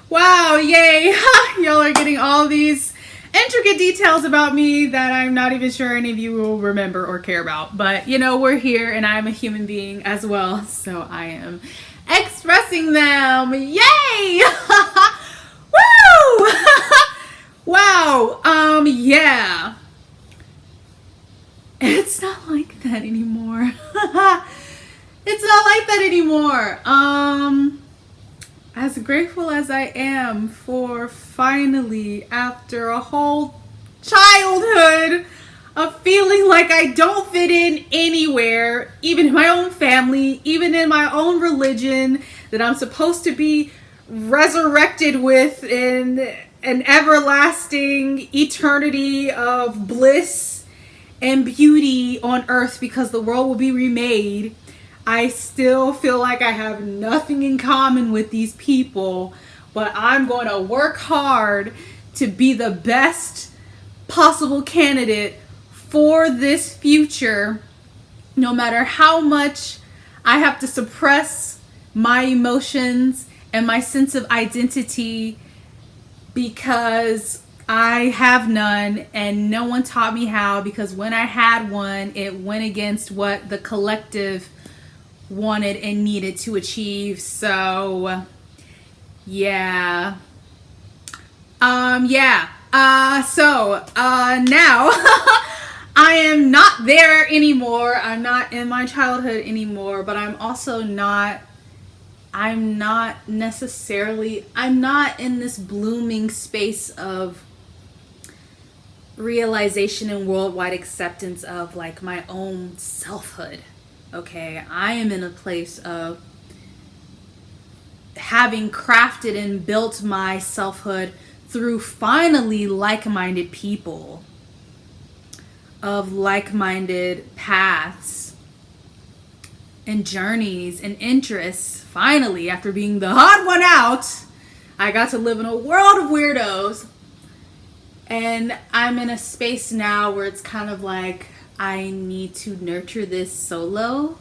wow, yay. Y'all are getting all these intricate details about me that I'm not even sure any of you will remember or care about, but we're here, and I'm a human being as well, so I am expressing them. Yay! Woo! Wow. Yeah. It's not like that anymore. It's not like that anymore. As grateful as I am for finally, after a whole childhood of feeling like I don't fit in anywhere, even in my own family, even in my own religion, that I'm supposed to be resurrected with in an everlasting eternity of bliss and beauty on earth because the world will be remade, I still feel like I have nothing in common with these people, but I'm going to work hard to be the best possible candidate for this future, no matter how much I have to suppress my emotions and my sense of identity, because I have none and no one taught me how, because when I had one, it went against what the collective wanted and needed to achieve. So yeah. Now I am not there anymore. I'm not in my childhood anymore, but I'm not in this blooming space of realization and worldwide acceptance of like my own selfhood. Okay, I am in a place of having crafted and built my selfhood through finally like-minded people of like-minded paths and journeys and interests. Finally, after being the odd one out, I got to live in a world of weirdos, and I'm in a space now where it's kind of like I need to nurture this solo.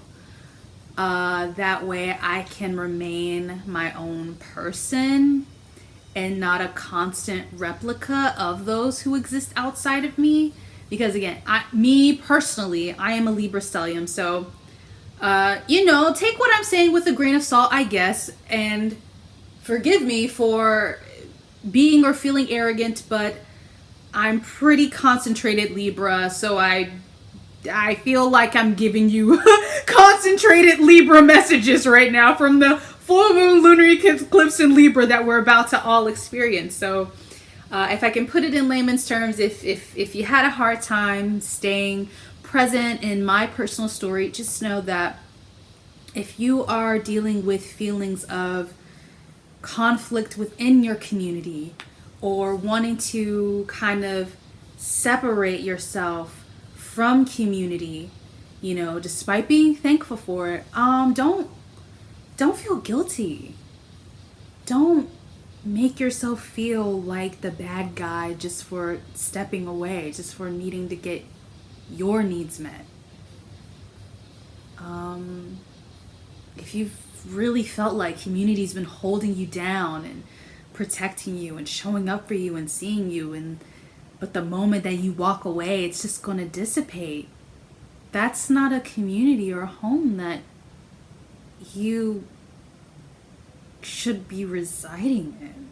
That way I can remain my own person and not a constant replica of those who exist outside of me. Because again, me personally, I am a Libra stellium, so Take what I'm saying with a grain of salt, I guess, and forgive me for being or feeling arrogant, but I'm pretty concentrated Libra, so I feel like I'm giving you concentrated Libra messages right now from the full moon lunar eclipse in Libra that we're about to all experience. So if I can put it in layman's terms, if you had a hard time staying present in my personal story, just know that if you are dealing with feelings of conflict within your community or wanting to kind of separate yourself from community, despite being thankful for it, don't feel guilty. Don't make yourself feel like the bad guy just for stepping away, just for needing to get your needs met. If you've really felt like community's been holding you down and protecting you and showing up for you and seeing you, but the moment that you walk away, it's just going to dissipate. That's not a community or a home that you should be residing in.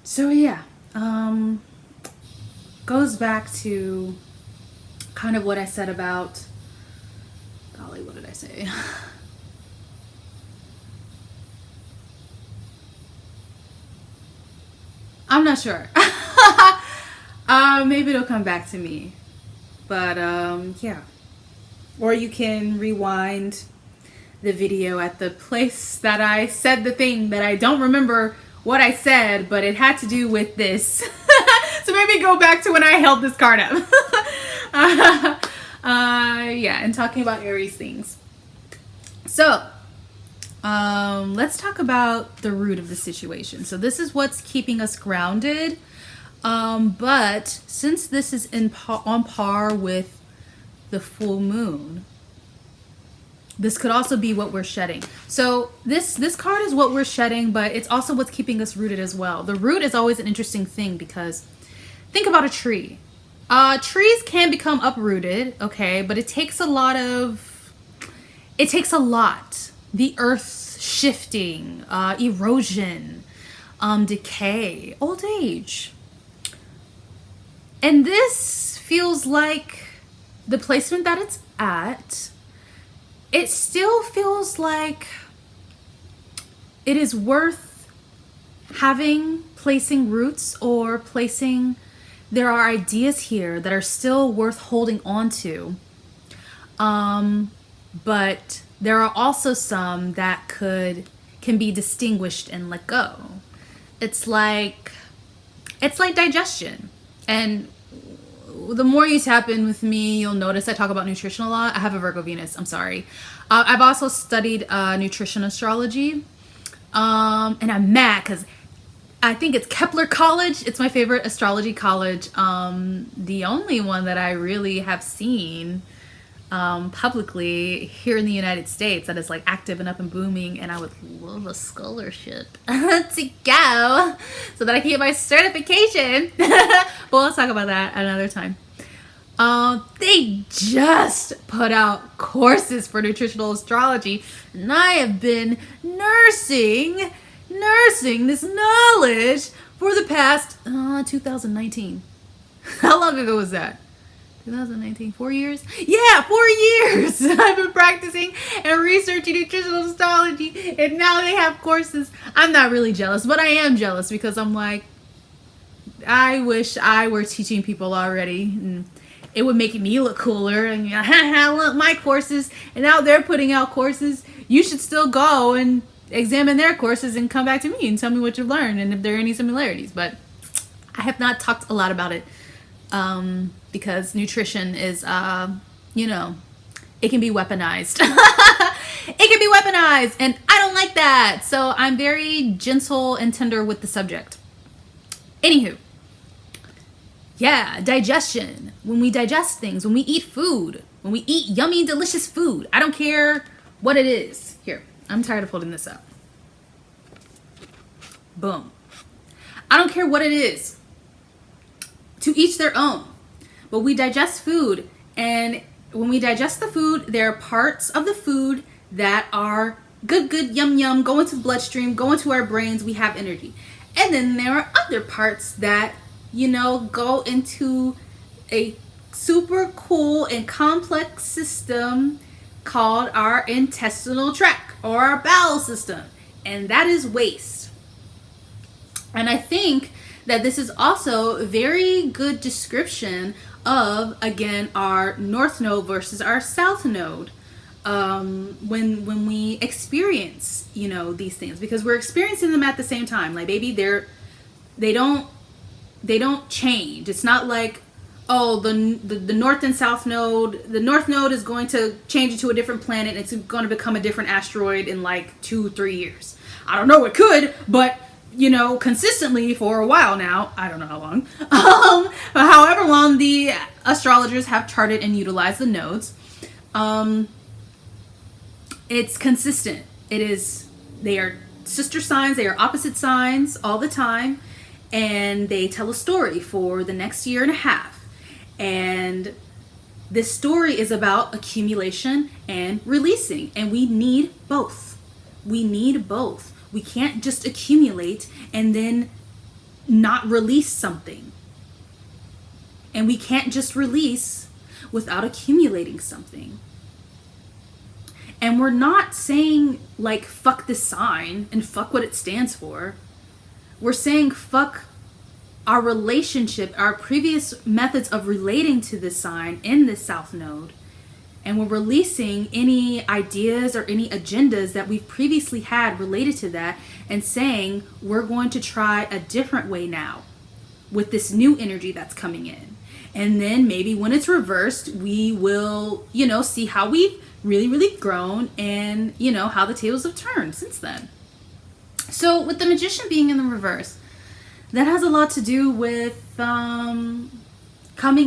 So yeah, goes back to kind of what I said about, golly, what did I say? I'm not sure. Maybe it'll come back to me. But yeah. Or you can rewind the video at the place that I said the thing that I don't remember what I said, but it had to do with this. So maybe go back to when I held this card up. Yeah, and talking about Aries things. So, let's talk about the root of the situation. So this is what's keeping us grounded. But since this is on par with the full moon, this could also be what we're shedding. So this card is what we're shedding, but it's also what's keeping us rooted as well. The root is always an interesting thing because think about a tree. Trees can become uprooted, okay, but it takes a lot. The earth shifting, erosion, decay, old age. And this feels like the placement that it's at, it still feels like it is worth placing roots or there are ideas here that are still worth holding on to. But there are also some that can be distinguished and let go. It's like digestion. And the more you tap in with me, you'll notice I talk about nutrition a lot. I have a Virgo Venus, I'm sorry. I've also studied nutrition astrology. And I'm mad because I think it's Kepler College. It's my favorite astrology college. The only one that I really have seen publicly here in the United States that is like active and up and booming, and I would love a scholarship to go so that I can get my certification. But let's talk about that another time. They just put out courses for nutritional astrology, and I have been nursing this knowledge for the past 2019. How long ago was that? 2019, 4 years? Yeah, 4 years! I've been practicing and researching nutritional astrology, and now they have courses. I'm not really jealous, but I am jealous because I'm like, I wish I were teaching people already. And it would make me look cooler. And look, my courses, and now they're putting out courses. You should still go and examine their courses and come back to me and tell me what you've learned and if there are any similarities. But I have not talked a lot about it. Because nutrition is, it can be weaponized. It can be weaponized, and I don't like that. So I'm very gentle and tender with the subject. Anywho, yeah, digestion. When we digest things, when we eat food, when we eat yummy, delicious food, I don't care what it is. Here, I'm tired of holding this up. Boom. I don't care what it is. To each their own. But we digest food And when we digest the food, there are parts of the food that are good, yum, yum, go into the bloodstream, go into our brains, we have energy. And then there are other parts that, go into a super cool and complex system called our intestinal tract or our bowel system. And that is waste. And I think that this is also a very good description of, again, our north node versus our south node. When we experience, these things, because we're experiencing them at the same time. Like, baby, they don't change. It's not like, oh, the north and south node, the north node is going to change into a different planet. It's going to become a different asteroid in like 2-3 years. I don't know, it could, but consistently for a while now, I don't know how long, but however long the astrologers have charted and utilized the nodes, it's consistent. They are sister signs, they are opposite signs all the time, and they tell a story for the next year and a half. And this story is about accumulation and releasing, and we need both. We need both. We can't just accumulate and then not release something. And we can't just release without accumulating something. And we're not saying, like, fuck this sign and fuck what it stands for. We're saying fuck our relationship, our previous methods of relating to this sign in this south node. And we're releasing any ideas or any agendas that we've previously had related to that, and saying we're going to try a different way now with this new energy that's coming in. And then maybe when it's reversed, we will, see how we've really grown, and how the tables have turned since then. So with the Magician being in the reverse, that has a lot to do with coming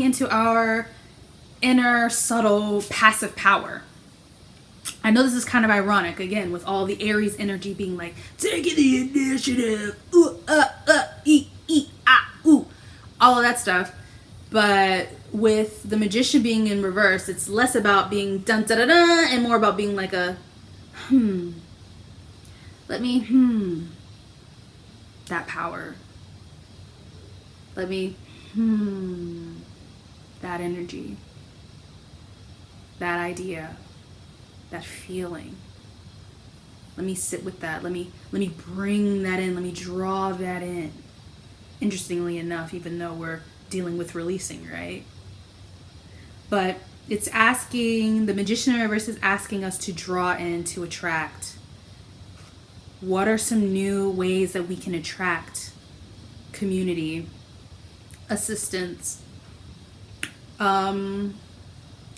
into our inner subtle passive power. I know this is kind of ironic, again, with all the Aries energy being like, taking the initiative, all of that stuff. But with the Magician being in reverse, it's less about being dun da da da and more about being like a that power. Let me that energy, that idea, that feeling. Let me sit with that. Let me bring that in. Let me draw that in. Interestingly enough, even though we're dealing with releasing, right? But it's asking, the Magician in reverse is asking us to draw in, to attract. What are some new ways that we can attract community, assistance,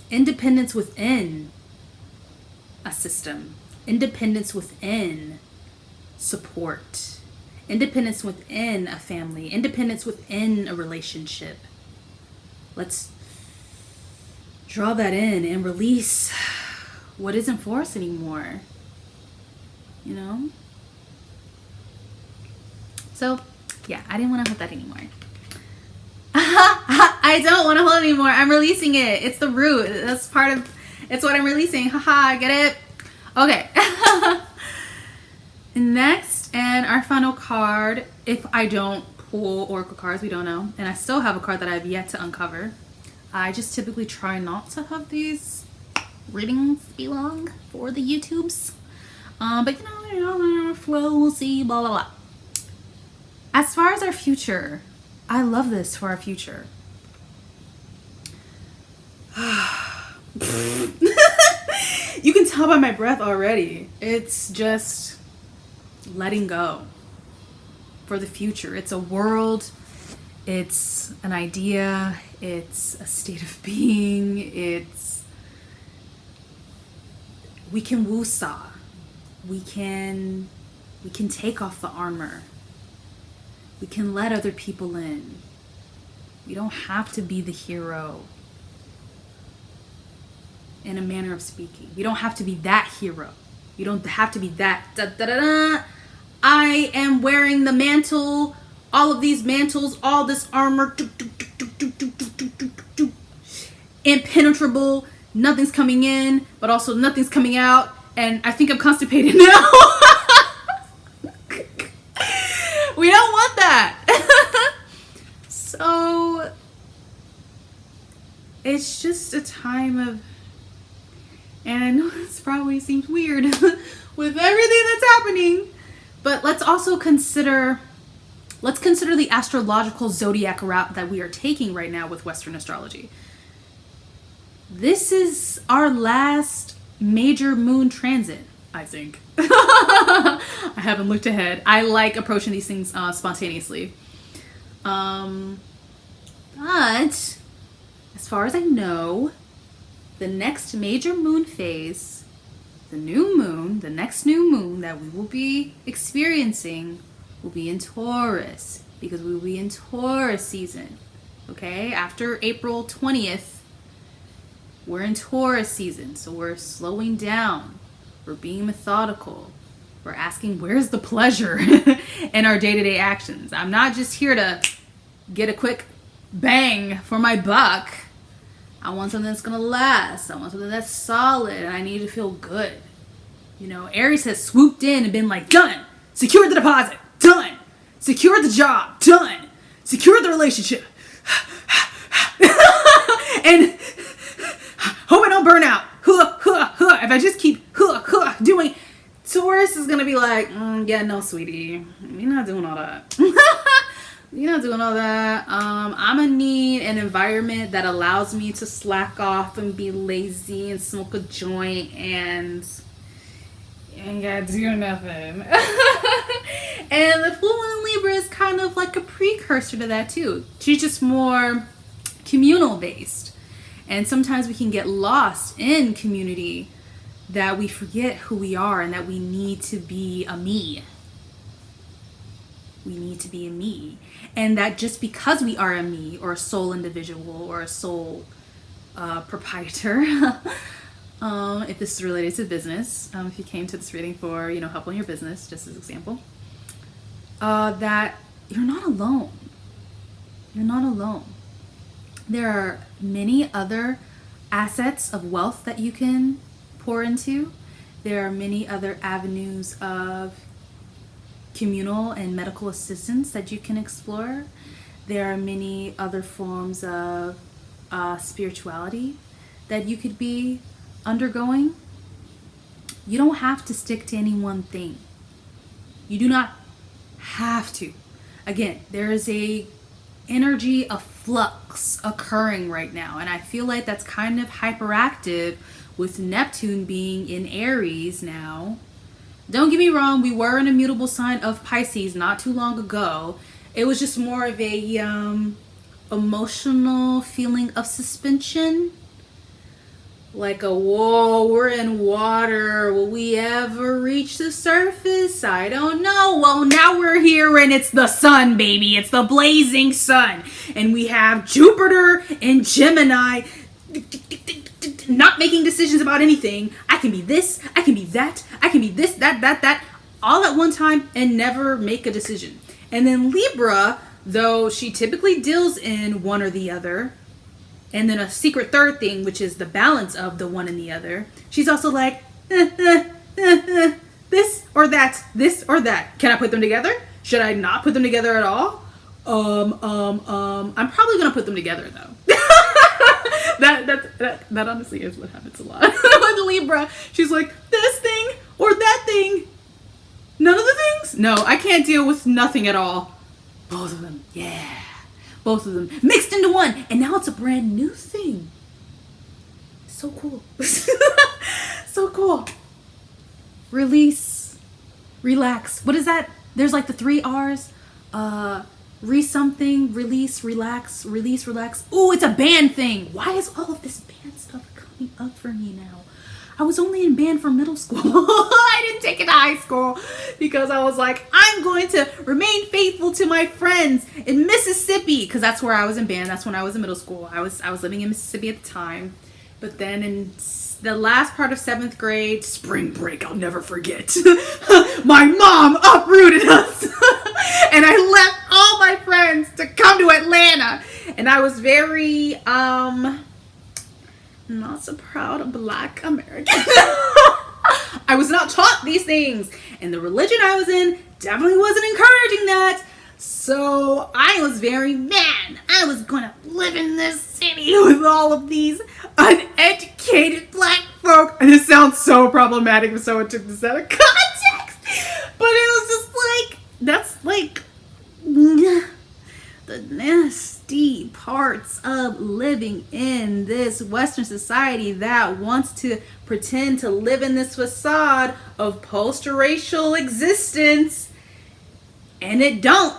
independence within a system, independence within support, independence within a family, independence within a relationship. Let's draw that in and release what isn't for us anymore. So, yeah, I didn't want to hold that anymore. I don't want to hold it anymore. I'm releasing it. It's the root. That's part of, it's what I'm releasing. Haha, get it? Okay. Next, and our final card, if I don't pull Oracle cards, we don't know. And I still have a card that I've yet to uncover. I just typically try not to have these readings be long for the YouTubes. But flow, we'll see, blah, blah, blah. As far as our future, I love this for our future. You can tell by my breath already. It's just letting go for the future. It's a world. It's an idea. It's a state of being. We can woo-saw. We can take off the armor. We can let other people in. We don't have to be the hero, in a manner of speaking. We don't have to be that hero. You don't have to be that I am wearing the mantle, all of these mantles, all this armor. impenetrable, nothing's coming in, but also nothing's coming out, and I think I'm constipated now. We don't want that. So it's just a time of, and I know this probably seems weird with everything that's happening, but let's consider the astrological zodiac route that we are taking right now with Western astrology. This is our last major moon transit, I think. I haven't looked ahead. I like approaching these things spontaneously. But as far as I know, the next major moon phase, the next new moon that we will be experiencing will be in Taurus, because we will be in Taurus season. Okay? After April 20th, we're in Taurus season, so we're slowing down. We're being methodical. We're asking, where's the pleasure in our day-to-day actions? I'm not just here to get a quick bang for my buck. I want something that's going to last. I want something that's solid, and I need to feel good. You know, Aries has swooped in and been like, done. Secure the deposit. Done. Secure the job. Done. Secure the relationship. And hope I don't burn out. If I just keep doing, Taurus is gonna be like, yeah, no, sweetie, you're not doing all that. You're not doing all that. I'm gonna need an environment that allows me to slack off and be lazy and smoke a joint and you ain't gotta do nothing. And the full moon in Libra is kind of like a precursor to that too. She's just more communal based. And sometimes we can get lost in community that we forget who we are and that we need to be a me. We need to be a me. And that just because we are a me or a soul individual or a soul proprietor, if this is related to business, if you came to this reading for, help on your business, just as an example, that you're not alone. You're not alone. There are many other assets of wealth that you can pour into. There are many other avenues of communal and medical assistance that you can explore. There are many other forms of spirituality that you could be undergoing. You don't have to stick to any one thing. You do not have to. Again, there is a energy of flux occurring right now, and I feel like that's kind of hyperactive with Neptune being in Aries now. Don't get me wrong, we were an immutable sign of Pisces not too long ago. It was just more of a emotional feeling of suspension. Like a, whoa, we're in water. Will we ever reach the surface? I don't know. Well, now we're here and it's the sun, baby. It's the blazing sun. And we have Jupiter and Gemini not making decisions about anything. I can be this, I can be that, I can be this, that, all at one time and never make a decision. And then Libra, though she typically deals in one or the other, and then a secret third thing, which is the balance of the one and the other. She's also like, this or that, this or that. Can I put them together? Should I not put them together at all? I'm probably gonna put them together though. that honestly is what happens a lot with Libra. She's like, this thing or that thing. None of the things? No, I can't deal with nothing at all. Both of them, yeah. Both of them mixed into one, and now it's a brand new thing. So cool. So cool. Release, relax. What is that? There's like the 3 R's. Something, release, relax, release, relax. Ooh, it's a band thing. Why is all of this band stuff coming up for me now? I was only in band for middle school. I didn't take it to high school because I was like, I'm going to remain faithful to my friends in Mississippi, because that's where I was in band. That's when I was in middle school. I was living in Mississippi at the time. But then in the last part of 7th grade, spring break, I'll never forget. My mom uprooted us. And I left all my friends to come to Atlanta. And I was very not so proud Black American. I was not taught these things, and the religion I was in definitely wasn't encouraging that. So I was very mad. I was gonna live in this city with all of these uneducated Black folk. And it sounds so problematic if someone took this out of context. But it was just like, that's like the nasty parts of living in this Western society that wants to pretend to live in this facade of post-racial existence, and it don't.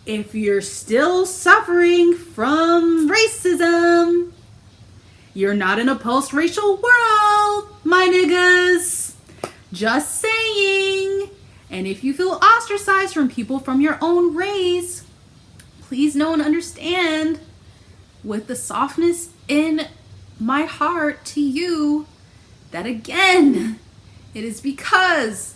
If you're still suffering from racism, you're not in a post-racial world, my niggas. Just saying. And if you feel ostracized from people from your own race, please know and understand, with the softness in my heart to you, that again, it is because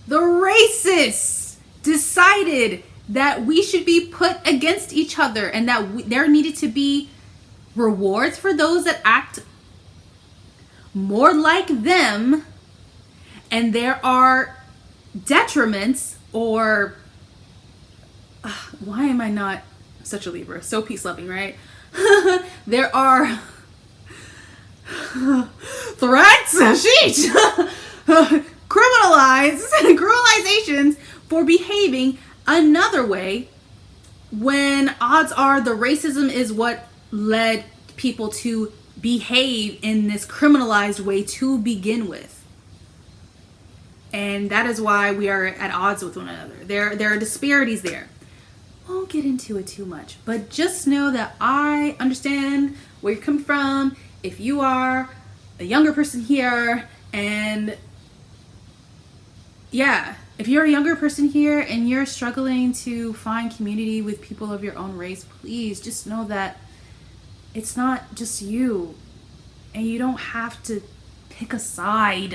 the racists decided that we should be put against each other, and that there needed to be rewards for those that act more like them, and there are detriments, or why am I not such a Libra? So peace loving, right? There are threats, criminalizations for behaving another way, when odds are the racism is what led people to behave in this criminalized way to begin with. And that is why we are at odds with one another. There are disparities there. Won't get into it too much, but just know that I understand where you're coming from. If you are a younger person here, and yeah, if you're a younger person here and you're struggling to find community with people of your own race, please just know that it's not just you, and you don't have to pick a side.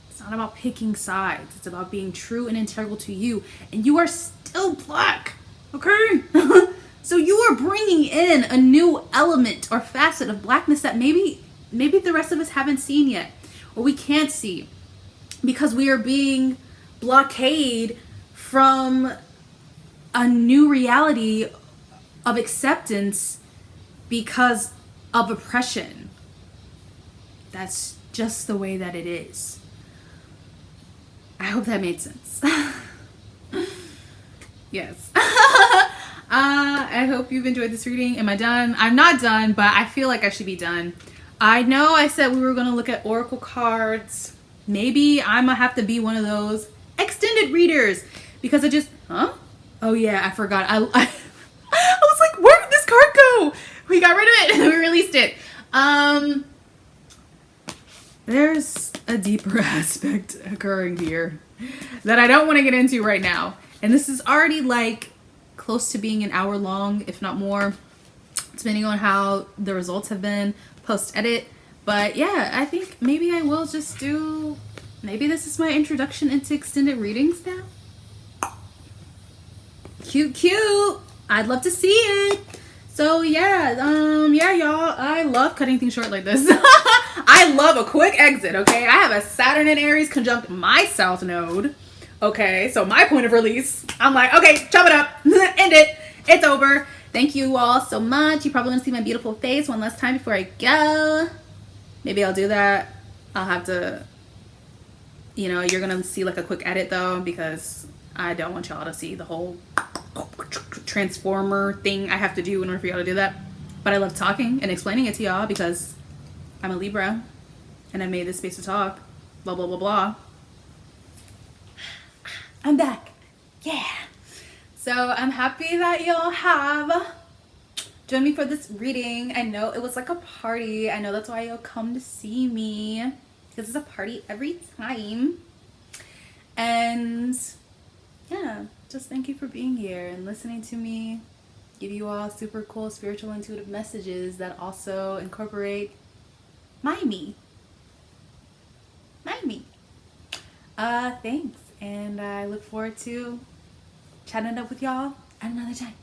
It's not about picking sides. It's about being true and integral to you, and you are still Black, okay? So you are bringing in a new element or facet of Blackness that maybe the rest of us haven't seen yet, or we can't see, because we are being blockaded from a new reality of acceptance because of oppression. That's just the way that it is. I hope that made sense. Yes. I hope you've enjoyed this reading. Am I done? I'm not done, but I feel like I should be done. I know I said we were going to look at oracle cards. Maybe I'm gonna have to be one of those extended readers, because I just, oh yeah, I forgot. I was like, where did this card go? We got rid of it. We released it. There's a deeper aspect occurring here that I don't want to get into right now. And this is already like close to being an hour long, if not more, depending on how the results have been post-edit. But yeah, I think maybe I will just do, maybe this is my introduction into extended readings now. Cute. I'd love to see it. So yeah, y'all, I love cutting things short like this. I love a quick exit, okay? I have a Saturn in Aries conjunct my South Node, okay? So my point of release, I'm like, okay, chop it up, end it, it's over. Thank you all so much. You probably want to see my beautiful face one last time before I go. Maybe I'll do that. I'll have to, you're going to see like a quick edit though, because I don't want y'all to see the whole transformer thing I have to do in order for y'all to do that. But I love talking and explaining it to y'all because I'm a Libra and I made this space to talk. Blah, blah, blah, blah. I'm back. Yeah. So I'm happy that y'all have join me for this reading. I know it was like a party. I know that's why you'll come to see me, because it's a party every time. And yeah, just thank you for being here and listening to me give you all super cool spiritual intuitive messages that also incorporate my me. Thanks, and I look forward to chatting it up with y'all at another time.